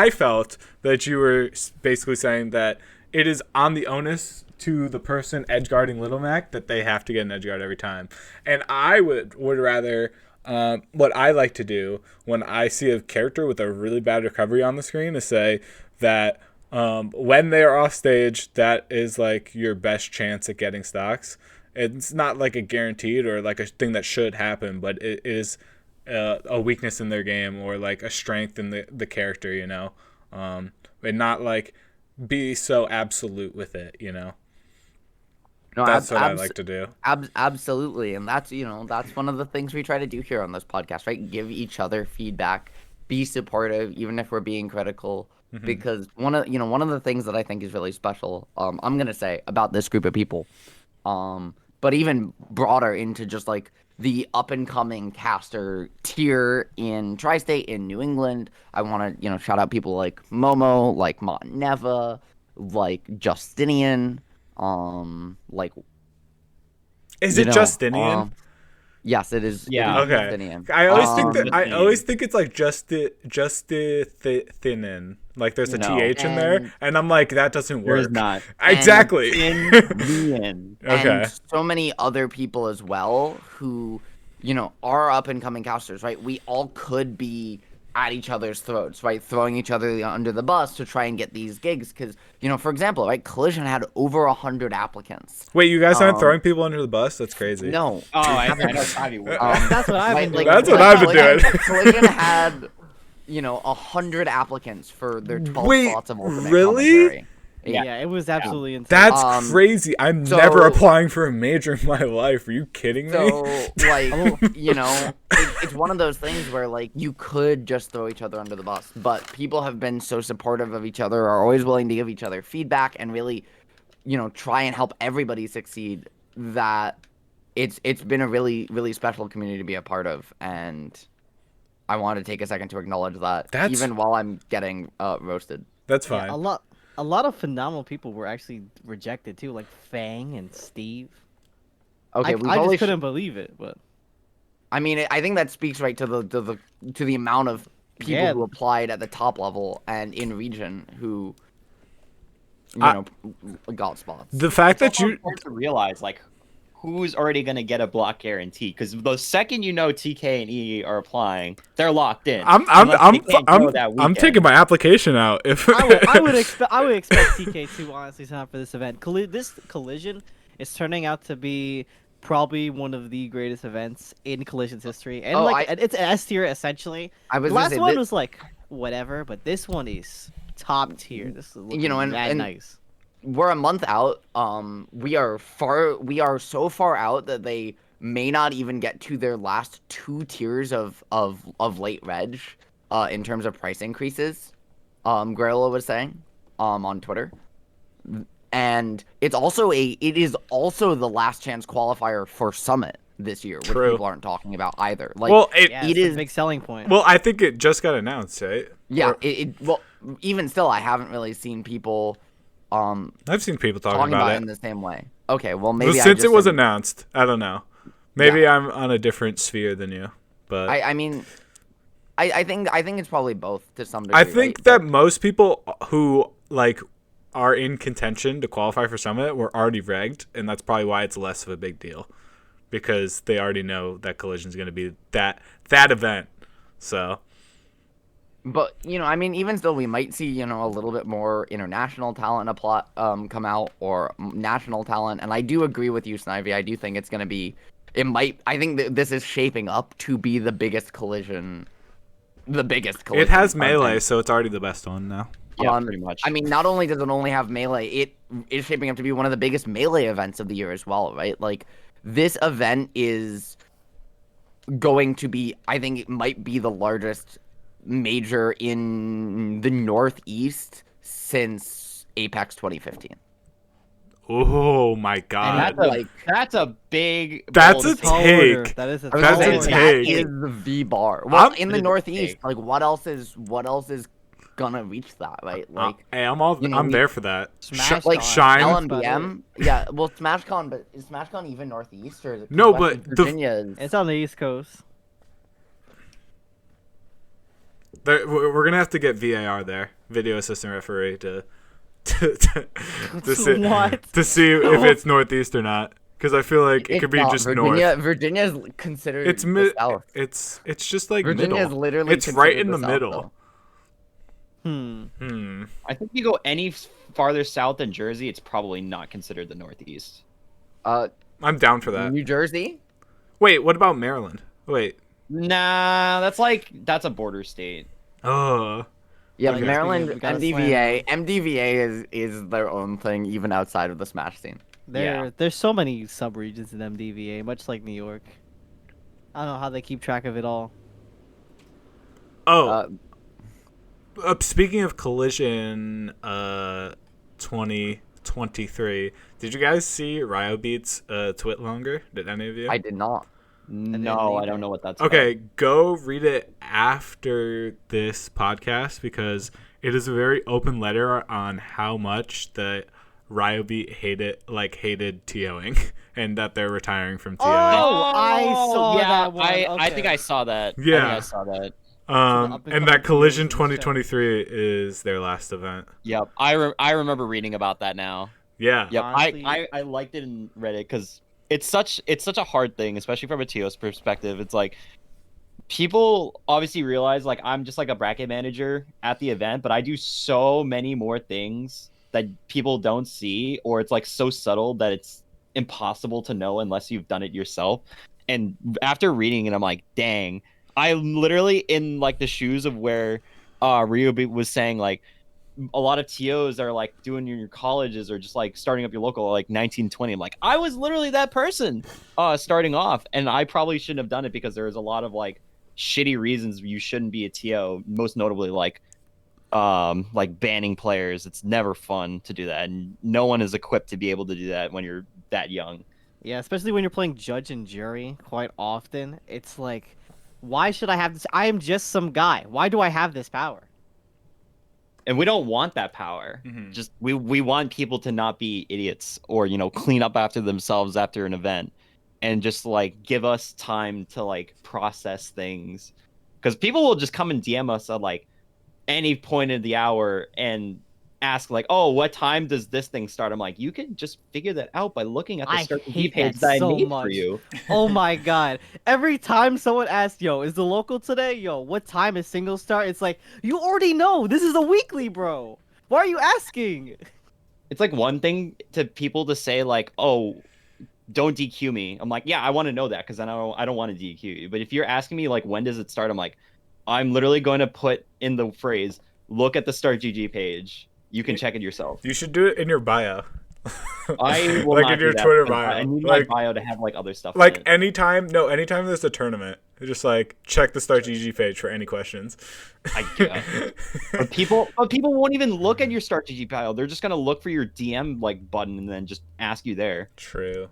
felt that you were basically saying that it is on the onus to the person edge guarding Little Mac that they have to get an edge guard every time. And I would rather... what I like to do when I see a character with a really bad recovery on the screen is say that when they are off stage, that is like your best chance at getting stocks. It's not like a guaranteed or like a thing that should happen, but it is a weakness in their game or like a strength in the character, and not like be so absolute with it, No, that's what I like to do. Absolutely, and that's one of the things we try to do here on this podcast, right? Give each other feedback, be supportive, even if we're being critical. Because one of the things that I think is really special, I'm gonna say about this group of people, but even broader into just like the up and coming caster tier in Tri-State, in New England. I want to shout out people like Momo, like Montneva, like Justinian. Like, is it Justinian? Yes, it is. Yeah. It is Okay. Justinian. I always think that Justinian. I always think it's like Justithinin. Like there's a No. th in there, and I'm like, that doesn't work. There's not. Exactly. In the end. Okay. And so many other people as well who, are up and coming casters, right? We all could be at each other's throats, right? Throwing each other under the bus to try and get these gigs. Because, for example, right? Collision had over 100 applicants. Wait, you guys aren't throwing people under the bus? That's crazy. No. Oh, I know Bobby would. That's what I've been doing. That's what I've been doing. Collision had, 100 applicants for their 12 Wait, slots of ultimate really? commentary. Yeah, it was absolutely insane. That's crazy. I'm so- never applying for a major in my life. Are you kidding me? So, like, it's one of those things where, like, you could just throw each other under the bus, but people have been so supportive of each other, are always willing to give each other feedback and really, try and help everybody succeed, that it's been a really, really special community to be a part of. And I wanted to take a second to acknowledge that, That's- even while I'm getting roasted. That's Yeah, fine. a lot of phenomenal people were actually rejected too, like Fang and Steve. Okay, we I probably just couldn't believe it, but I mean, I think that speaks right to the amount of people yeah, who applied at the top level and in region who, I- know, got spots. The fact It's that also you important to realize like who's already going to get a block guarantee because the second you know TK and E are applying, they're locked in. Unless they can't go that I'm taking weekend. my application out if I would expect TK to honestly sign up for this event. This collision is turning out to be probably one of the greatest events in Collision's history, and Oh, it's an S tier essentially. I was The gonna last say one that, was like whatever, but this one is top tier. This is looking and mad nice. we're a month out. We are so far out that they may not even get to their last 2 tiers of late reg, in terms of price increases. Grayla was saying, on Twitter. And it is also the last chance qualifier for Summit this year, which True. people aren't talking about either. Like, well, Yeah, it it's is a big selling point. well, I think it just got announced, right? yeah. Or- Well, even still, I haven't really seen people I've seen people talking talking about about it it. in the same way. Okay, well Well, maybe since I it was just announced, I don't know. Maybe I'm on a different sphere than you, but I mean, I think it's probably both to some degree. I think right? that most people who like are in contention to qualify for Summit were already regged, and that's probably why it's less of a big deal because they already know that Collision's going to be that event. So But I mean, even still, we might see a little bit more international talent come out, or national talent. And I do agree with you, Snivy. I do think it's gonna be. It might. I think that this is shaping up to be the biggest collision. The biggest collision. it has event. melee, so it's already the best one now. Yeah, pretty much. I mean, not only does it only have melee, it is shaping up to be one of the biggest melee events of the year as well, right? Like, this event is going to be. I think it might be the largest major in the Northeast since Apex 2015. Oh my And god. That's a big. That's bold a statement. take. That is a I was That's gonna a say, take. that is the bar. Well, I'm- in It the is a Northeast, take. like what else is gonna reach that, right? Like Hey, I'm there for that. Smash like Con. Shine. That's about LMBM. Yeah, well, SmashCon, but is SmashCon even Northeast or is it? 'cause No, West but the- Virginia is. It's on the East Coast. We're gonna have to get VAR there, video assistant referee, to see, What? to see if it's northeast or not. Because I feel like it It's could be not. just Virginia. north. Virginia is considered It's the mid. South. It's just like Virginia is middle. literally. It's right considered in the South, middle. Hmm. I think you go any farther south than Jersey, it's probably not considered the Northeast. though. I'm down for that. New Jersey. Wait, what about Maryland? Wait. Nah, that's a border state. Oh. Yeah, Okay. Maryland We gotta MDVA. MDVA is their own thing, even outside of the Smash scene. There's so many sub-regions in MDVA, much like New York. I don't know how they keep track of it all. Oh. Speaking of Collision, 2023. Did you guys see Ryobeat's tweet longer? Did any of you? I did not. No, I don't know what that's Okay, about. go read it after this podcast because it is a very open letter on how much the Ryobeat hated TOing and that they're retiring from TOing. Oh, I saw yeah, that one. I think Okay. I saw that. I Yeah. think I saw that. And that Collision 2023 is their last event. Yep, I remember reading about that now. Yeah. Yep, Honestly- I liked it and read it because it's such a hard thing, especially from a TO's perspective. It's like people obviously realize like I'm just like a bracket manager at the event, but I do so many more things that people don't see, or it's like so subtle that it's impossible to know unless you've done it yourself. And after reading it, I'm like, dang, I'm literally in like the shoes of where Rio was saying like a lot of TOs are like doing your colleges or just like starting up your local like 1920. I'm like, I was literally that person starting off, and I probably shouldn't have done it because there's a lot of like shitty reasons you shouldn't be a TO, most notably like banning players. It's never fun to do that, and no one is equipped to be able to do that when you're that young. Yeah, especially when you're playing judge and jury quite often. It's like Why should I have this? I am just some guy. Why do I have this power? And we don't want that power. Mhm. Just we want people to not be idiots or clean up after themselves after an event, and just like give us time to like process things, because people will just come and DM us at like any point of the hour and ask like, oh, what time does this thing start? I'm like, you can just figure that out by looking at the I start G hate page that that I so made for much. you. Oh my god. Every time someone asks, yo, is the local today? Yo, what time is single start? It's like, you already know. This is a weekly, bro. Why are you asking? It's like one thing to people to say like, oh, don't DQ me. I'm like, yeah, I want to know that because then I don't want to DQ you. But if you're asking me like when does it start, I'm like, I'm literally going to put in the phrase, look at the start GG page. You can check it yourself. You should do it in your bio. I will Like in not your do that Twitter because I bio. need my bio to have like other stuff in Like it. anytime there's a tournament, just like check the Start GG page for any questions. I guess. But people won't even look at your start GG pile. They're just gonna look for your DM like button and then just ask you there. True.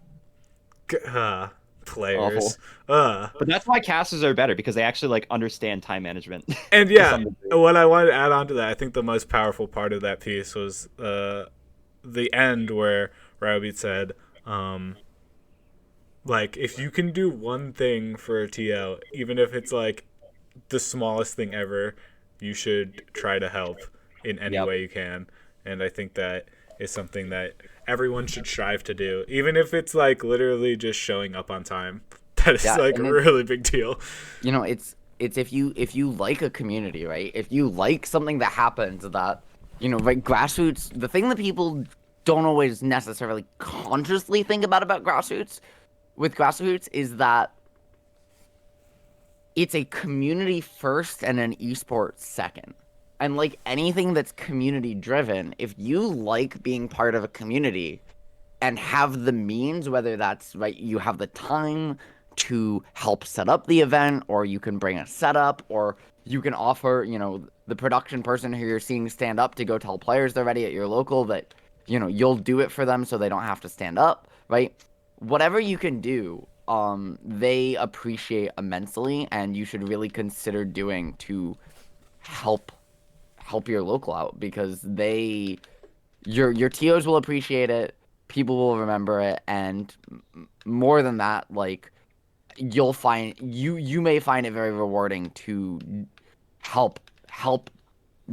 Awful. Players. But that's why casters are better because they actually like understand time management. And to yeah, some degree. what I wanted to add on to that, I think the most powerful part of that piece was the end where Rabbit said, like, if you can do one thing for a TL, even if it's like the smallest thing ever, you should try to help in any Yep. way you can. And I think that is something that everyone should strive to do, even if it's like literally just showing up on time. That is Yeah, like a and really big deal. It's if you like a community, right? If you like something that happens that, right, grassroots, the thing that people don't always necessarily consciously think about grassroots with grassroots is that it's a community first and an esport second. And like anything that's community driven, if you like being part of a community and have the means, whether that's right, you have the time to help set up the event, or you can bring a setup, or you can offer, the production person who you're seeing stand up to go tell players they're ready at your local that, you'll do it for them so they don't have to stand up, right? Whatever you can do, they appreciate immensely, and you should really consider doing to help your local out because your TOs will appreciate it, people will remember it, and more than that, like you may find it very rewarding to help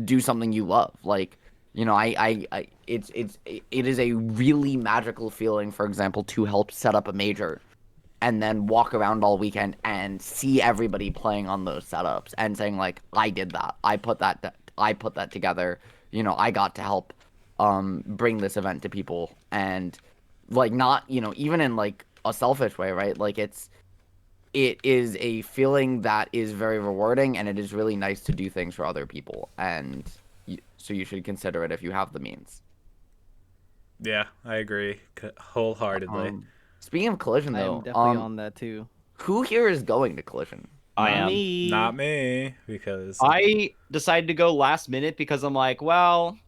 do something you love. Like, it is a really magical feeling, for example, to help set up a major and then walk around all weekend and see everybody playing on those setups and saying like, I did that. I put that together. I got to help bring this event to people, and like not, even in like a selfish way, right? Like it is a feeling that is very rewarding, and it is really nice to do things for other people, and so you should consider it if you have the means. Yeah, I agree wholeheartedly. Speaking of Collision, I am though, definitely on that too. who here is going to Collision? I Not am. me. Not me, because I decided to go last minute because I'm like, well,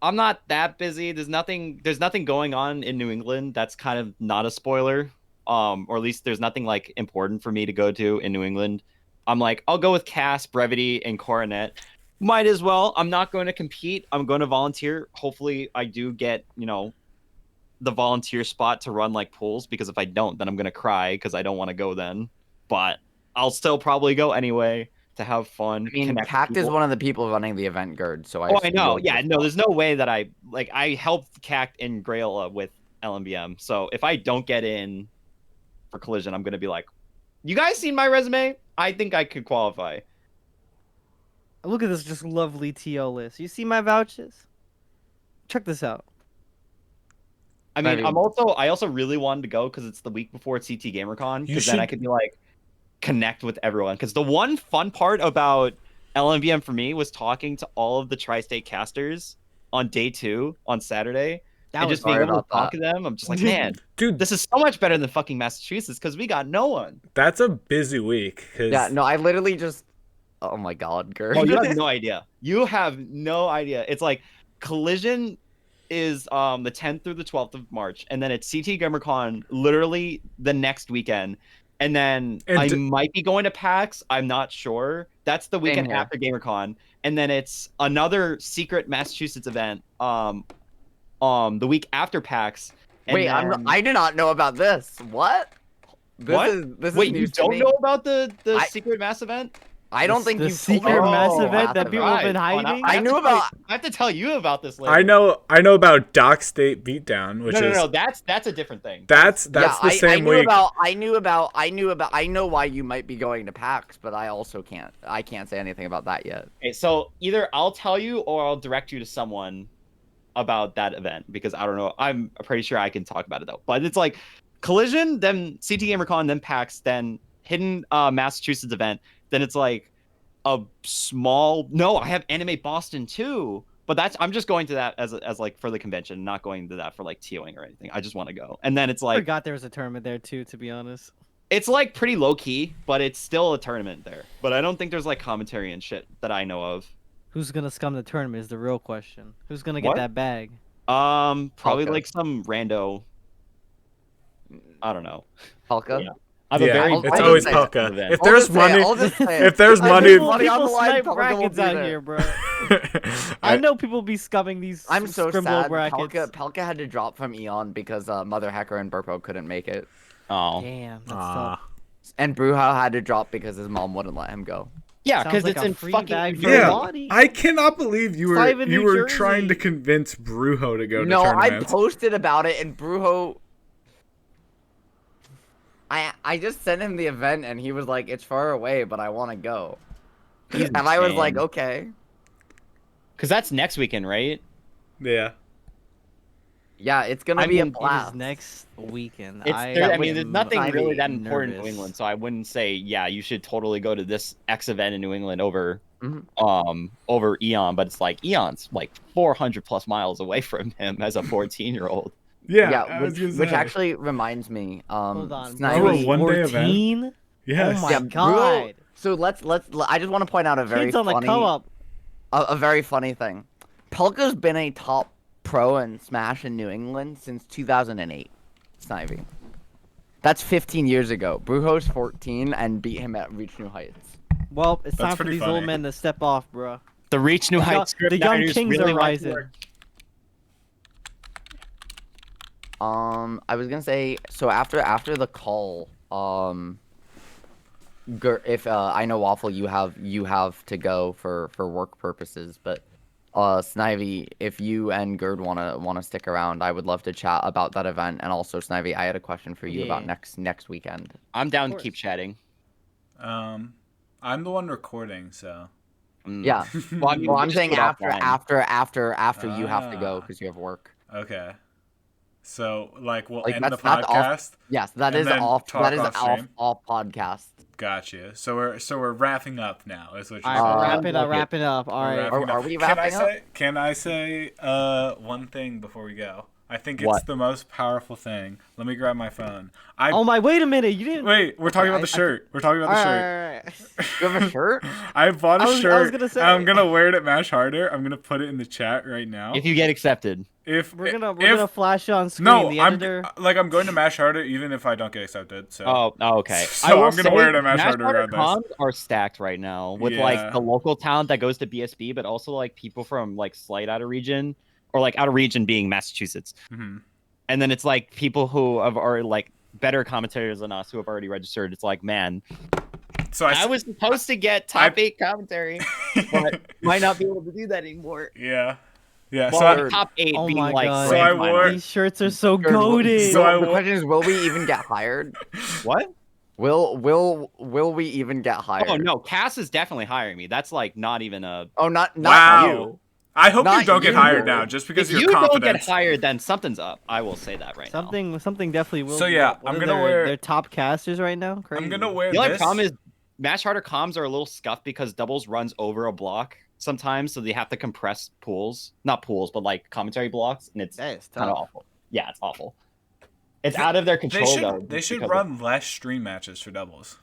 I'm not that busy. There's nothing going on in New England that's kind of not a spoiler. Or at least there's nothing like important for me to go to in New England. I'm like, I'll go with Cass, Brevity, and Coronet. Might as well. I'm not going to compete. I'm going to volunteer. Hopefully I do get, the volunteer spot to run like pools, because if I don't, then I'm going to cry because I don't want to go then. But I'll still probably go anyway to have fun, I mean, connect Cact is people. one of the people running the event guard, so I Oh, I assume know. you'll Yeah, get no, spot. there's no way that I helped Cact and Grail with LMBM. So if I don't get in for Collision, I'm gonna be like, you guys seen my resume? I think I could qualify. Look at this just lovely TO list. You see my vouchers? Check this out. I mean, I also really wanted to go because it's the week before CT GamerCon, You because then I should- could be like connect with everyone. Because the one fun part about LMBM for me was talking to all of the tri-state casters on day 2 on Saturday, That and was just being Sorry able to about talk that. to them. I'm just like, man, dude, this is so much better than fucking Massachusetts because we got no one. that's a busy week. Cause Yeah, no, I literally just. Oh my God, Gert. Oh, you have no idea. You have no idea. It's like Collision is the 10th through the 12th of March, and then it's CT GamerCon literally the next weekend. and then And I might be going to PAX. I'm not sure. That's the weekend here. after GamerCon, and then it's another secret Massachusetts event. The week after PAX. And Wait, then... I do not know about this. What? What? This is Wait, you news to don't me. know about the I- secret mass event? I don't think the you've told me secret about mass the event mass that people have been Right. hiding. I have knew to tell you- about- I have to tell you about this later. I know about Doc State Beatdown, which No, is that's a different thing. that's the same week. I know why you might be going to PAX, but I can't say anything about that yet. Okay, so either I'll tell you or I'll direct you to someone about that event because I don't know. I'm pretty sure I can talk about it though. But it's like Collision, then CT GamerCon, then PAX, then hidden Massachusetts event. Then it's like a small. No, I have Anime Boston too. But I'm just going to that as like for the convention, not going to that for like TOing or anything. I just want to go. And then it's I like forgot there was a tournament there too, to be honest. it's like pretty low key, but it's still a tournament there. But I don't think there's like commentary and shit that I know of. Who's gonna scum the tournament is the real question. Who's gonna get What? that bag? Probably Palka. like some rando. I don't know. Palka? Yeah. I have a Yeah, very I'll it's just always say it. Palka. Event. If there's money, if there's money, people, money on the line, snipe Palka will brackets be out there. here, bro. I know people be scumming these I'm so scribble sad. brackets. Palka had to drop from Eon because Mother Hacker and Burpo couldn't make it. Oh. Damn, that's Aw. tough. And Bruhau had to drop because his mom wouldn't let him go. Yeah, Sounds because like it's a in free fucking bag New for Jersey. Yeah, body. I cannot believe you It's were not even New trying to Jersey. convince Brujo to go to No, I tournaments. posted about it and Brujo. I just sent him the event and he was like, "It's far away, but I want to go." He's And I was like, insane. "Okay." Because that's next weekend, right? Yeah. Yeah, it's gonna I be a mean, it is It blast. is next weekend. There's am nothing really that important in nervous. New England, so I wouldn't say, yeah, you should totally go to this X event in New England over Mhm. over Eon, but it's like Eon's like 400 plus miles away from him as a 14-year-old. Yeah. I was which gonna say. actually reminds me. Hold on, Snivy- Over one day event? 14? Yes. Oh my Yeah, god. So let's. I just want to point out a very Kids on the funny, come up. a very funny thing. Pelka's been a top pro in Smash in New England since 2008. Snivy. That's 15 years ago. Brujo's 14 and beat him at Reach New Heights. Well, it's That's time for pretty these funny. old men to step off, bro. The Reach New The Heights young- the young writers kings really are like to rising. work. I was gonna say, so after the call, if I know Waffle, you have to go for work purposes, but Snivy, if you and Gerd wanna stick around, I would love to chat about that event. And also, Snivy, I had a question for you about Yeah. next weekend. I'm down to course. keep chatting. I'm the one recording, so. Mm. Yeah. Well, I mean, Well, we'll I'm just saying do it offline. after you have to go Ah. because you have work. Okay. So like we'll Like, end the that's off- podcast. Yes, that And is then off. talk That is off off stream? podcast. Gotcha. So we're wrapping up now. Is what you're All right, saying. wrap it up, wrap it up. All We're right. wrapping Are up. we Can I wrapping up? say? Can I say one thing before we go? I think it's What? the most powerful thing. Let me grab my phone. Oh my, wait a minute. You didn't. Wait, we're talking Okay, about the shirt. We're talking about the shirt. Alright. You have a shirt? I bought a I was shirt. gonna say- I'm gonna wear it at Mash Harder. I'm gonna put it in the chat right now. If you get accepted. If We're gonna flash it on screen. no, the I'm editor. I'm going to Mash Harder even if I don't get accepted. So Okay. So I will I'm gonna say wear it at Mash Mash Harder Harder regardless. cons are stacked right now with Yeah. like the local talent that goes to BSB, but also like people from like slight out of region or like out of region being Massachusetts. Mhm. And then it's like people who have already like better commentators than us who have already registered. It's like, man, So I was supposed to get top 8 commentary, but might not be able to do that anymore. yeah. Yeah. Well, So like, top 8 Oh being my like God. So I grand wore- final. These shirts are so Gerd, will- goaded. So I the wa- question is, will we even get hired? What? Will we even get hired? Oh no, Cass is definitely hiring me. That's like not even a. Oh, not Wow. you. I hope you Not don't get you. hired now, just because If of you your don't get confidence. hired, then something's up. I will say that right now. Something definitely will. So, be yeah, up. What I'm are gonna wear- They're top casters right now. Crazy. I'm gonna wear The only this. problem is Match Harder comms are a little scuffed because doubles runs over a block sometimes, so they have to compress pools. Not pools, but like commentary blocks, and it's That is kind of tough. awful. Yeah, it's awful. It's out of their they control should though. they should because run less stream matches for doubles.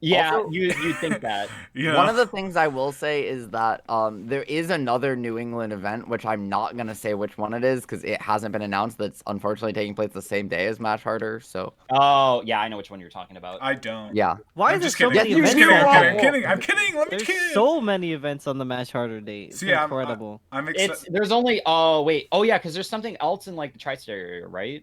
Yeah, Also- you think that. You One know? of the things I will say is that there is another New England event, which I'm not gonna say which one it is because it hasn't been announced. That's unfortunately taking place the same day as Match Harder. So Oh, yeah, I know which one you're talking about. I don't. yeah, Why I'm is there just so kidding. many Yes, you I'm just events kidding. that I'm kidding. I'm day? kidding. I'm kidding. Let me There's kid. so many events on the Match Harder date. It's So yeah, incredible. I'm excited. There's only oh wait. Oh yeah, because there's something else in like the tri-state area, right?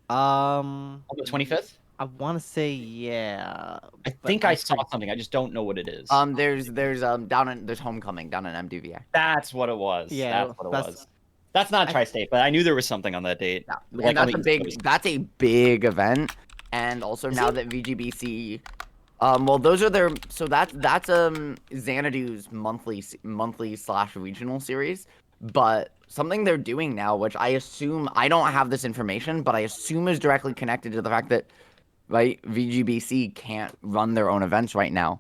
On the 25th? I want to say yeah, I but think I saw something. I just don't know what it is. there's homecoming down in MDVA. That's what it was. Yeah, That's what it that's- was. That's not I- tri-state, but I knew there was something on that date. Yeah, Like and on the East Coast. that's a big event. And also Is now it? that VGBC, well, those are their so that's Xanadu's monthly / regional series. But something they're doing now, which I assume I don't have this information, but I assume is directly connected to the fact that right VGBC can't run their own events right now,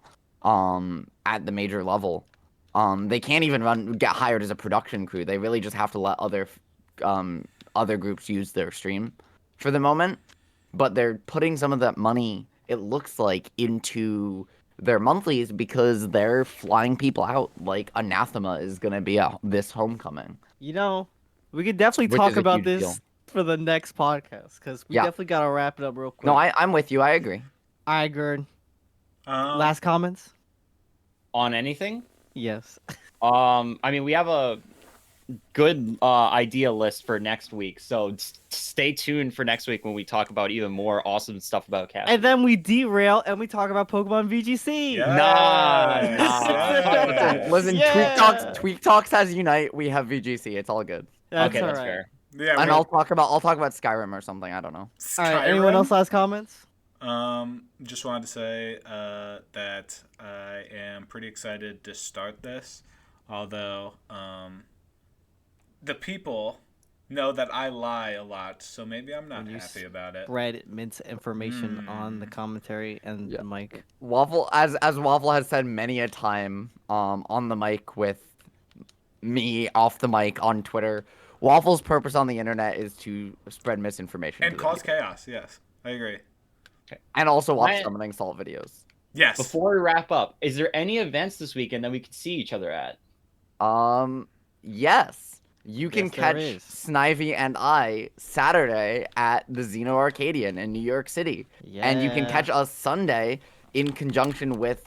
at the major level. They can't even get hired as a production crew. They really just have to let other groups use their stream for the moment. But they're putting some of that money, it looks like, into their monthlies because they're flying people out. Like Anathema is gonna be at this homecoming. You know, we could definitely Which talk is a about huge this deal. for the next podcast because we Yeah. definitely gotta wrap it up real quick. No, I'm with you. I agree. All right, Gerd. Um, Last comments? On anything? Yes. I mean, we have a good idea list for next week, so stay tuned for next week when we talk about even more awesome stuff about Cast. And then we derail and we talk about Pokemon VGC. Yes, Nah. yes. Listen, Yeah. Tweak Talks has Unite. We have VGC. It's all good. That's okay, all that's right. fair. Yeah, And we- I'll talk about Skyrim or something. I don't know. All right. Anyone Skyrim? else last comments? Just wanted to say that I am pretty excited to start this, although the people know that I lie a lot, so maybe I'm not When you happy about it. Spread misinformation on the commentary and Yeah. the mic. Waffle, as Waffle has said many a time, on the mic with me, off the mic on Twitter. Waffle's purpose on the internet is to spread misinformation And to the cause people. chaos, yes. I agree. And also watch Ryan- summoning salt videos. Yes. Before we wrap up, is there any events this weekend that we could see each other at? Yes. You can Yes, there catch is. Snivy and I Saturday at the Xeno Arcadian in New York City. And you can Yeah. catch us Sunday in conjunction with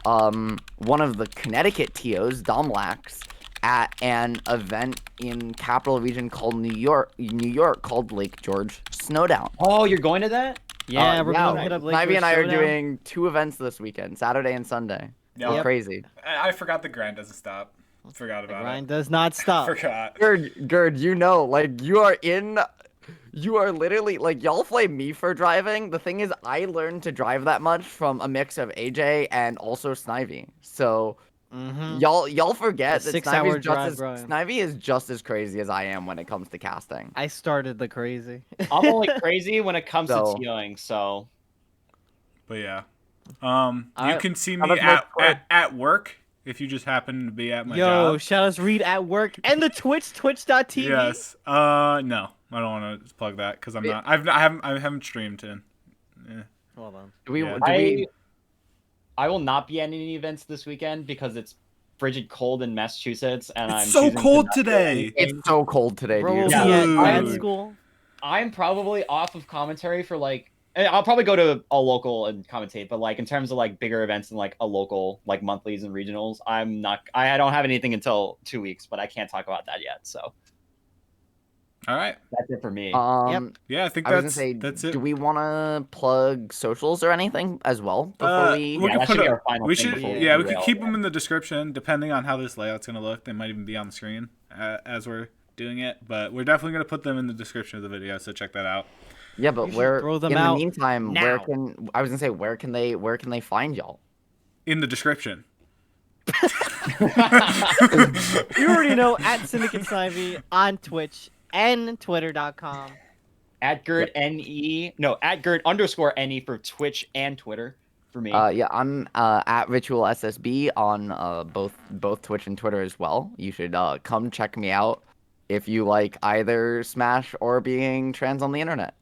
one of the Connecticut TOs, Domlax, at an event in Capital Region called New York called Lake George Snowdown. Oh, you're going to that? Yeah, we're gonna hit up Lake Snivy and I are Showdown. doing 2 events this weekend, Saturday and Sunday. Yeah. We're Yep. crazy. I forgot the grind doesn't stop. Forgot The about grind it. does not stop. Forgot. Gerd, you know, like you are literally like y'all flame me for driving. The thing is, I learned to drive that much from a mix of AJ and also Snivy. So Mm-hmm. y'all forget A that 6-hour drive, Snivy is just as crazy as I am when it comes to casting. I started the crazy. I'm only crazy when it comes So- to TOing, so But yeah. You I- can see How me about at work if you just happen to be at my Yo, job. shout out to Reed at work and the twitch.tv. Yes. No, I don't want to plug that because I'm not. I haven't streamed in. Hold on. Do we? Yeah. Do we? I will not be at any events this weekend because it's frigid cold in Massachusetts, and I'm It's so choosing to cold not do today. anything. It's so cold today, Bro will dude. be at Dude. grad school. I'm probably off of commentary for like I'll probably go to a local and commentate, but like in terms of like bigger events and like a local like monthlies and regionals, I'm not. I don't have anything until 2 weeks, but I can't talk about that yet. So All right. that's it for me. Yeah, I think I was gonna that's say, that's it. do we want to plug socials or anything as well before we? we Yeah, can that put should be a- our final we thing should before we yeah we could derail, keep yeah. them in the description depending on how this layout's gonna look. They might even be on the screen as we're doing it, but we're definitely gonna put them in the description of the video. So check that out. Yeah, but You should where throw them in out the meantime, where now. can I was gonna say where can they find y'all? In the description. You already know at Syndicate Snivy on Twitch and Twitter.com. At Gerd NE, no, at Gerd _ NE for Twitch and Twitter for me. Yeah, I'm at Ritual SSB on both Twitch and Twitter as well. You should come check me out if you like either Smash or being trans on the internet.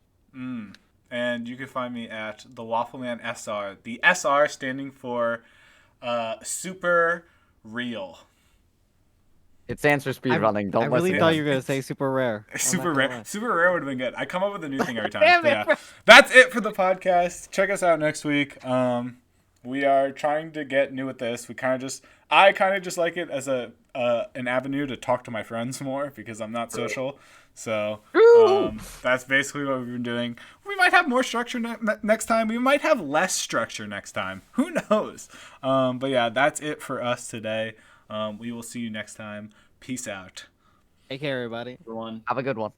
and you can find me at the Waffleman SR. The SR standing for super real. It stands for speed running. I Don't really listen thought to you him. were gonna say super rare. I'm not Super gonna rare. lie. Super rare would have been good. I come up with a new thing every time. Damn But it, yeah, bro. that's it for the podcast. Check us out next week. We are trying to get new at this. I kind of just like it as an avenue to talk to my friends more because I'm not social. So that's basically what we've been doing. We might have more structure next time. We might have less structure next time. Who knows? But yeah, that's it for us today. We will see you next time. Peace out. Take care, everybody. Everyone. Have a good one.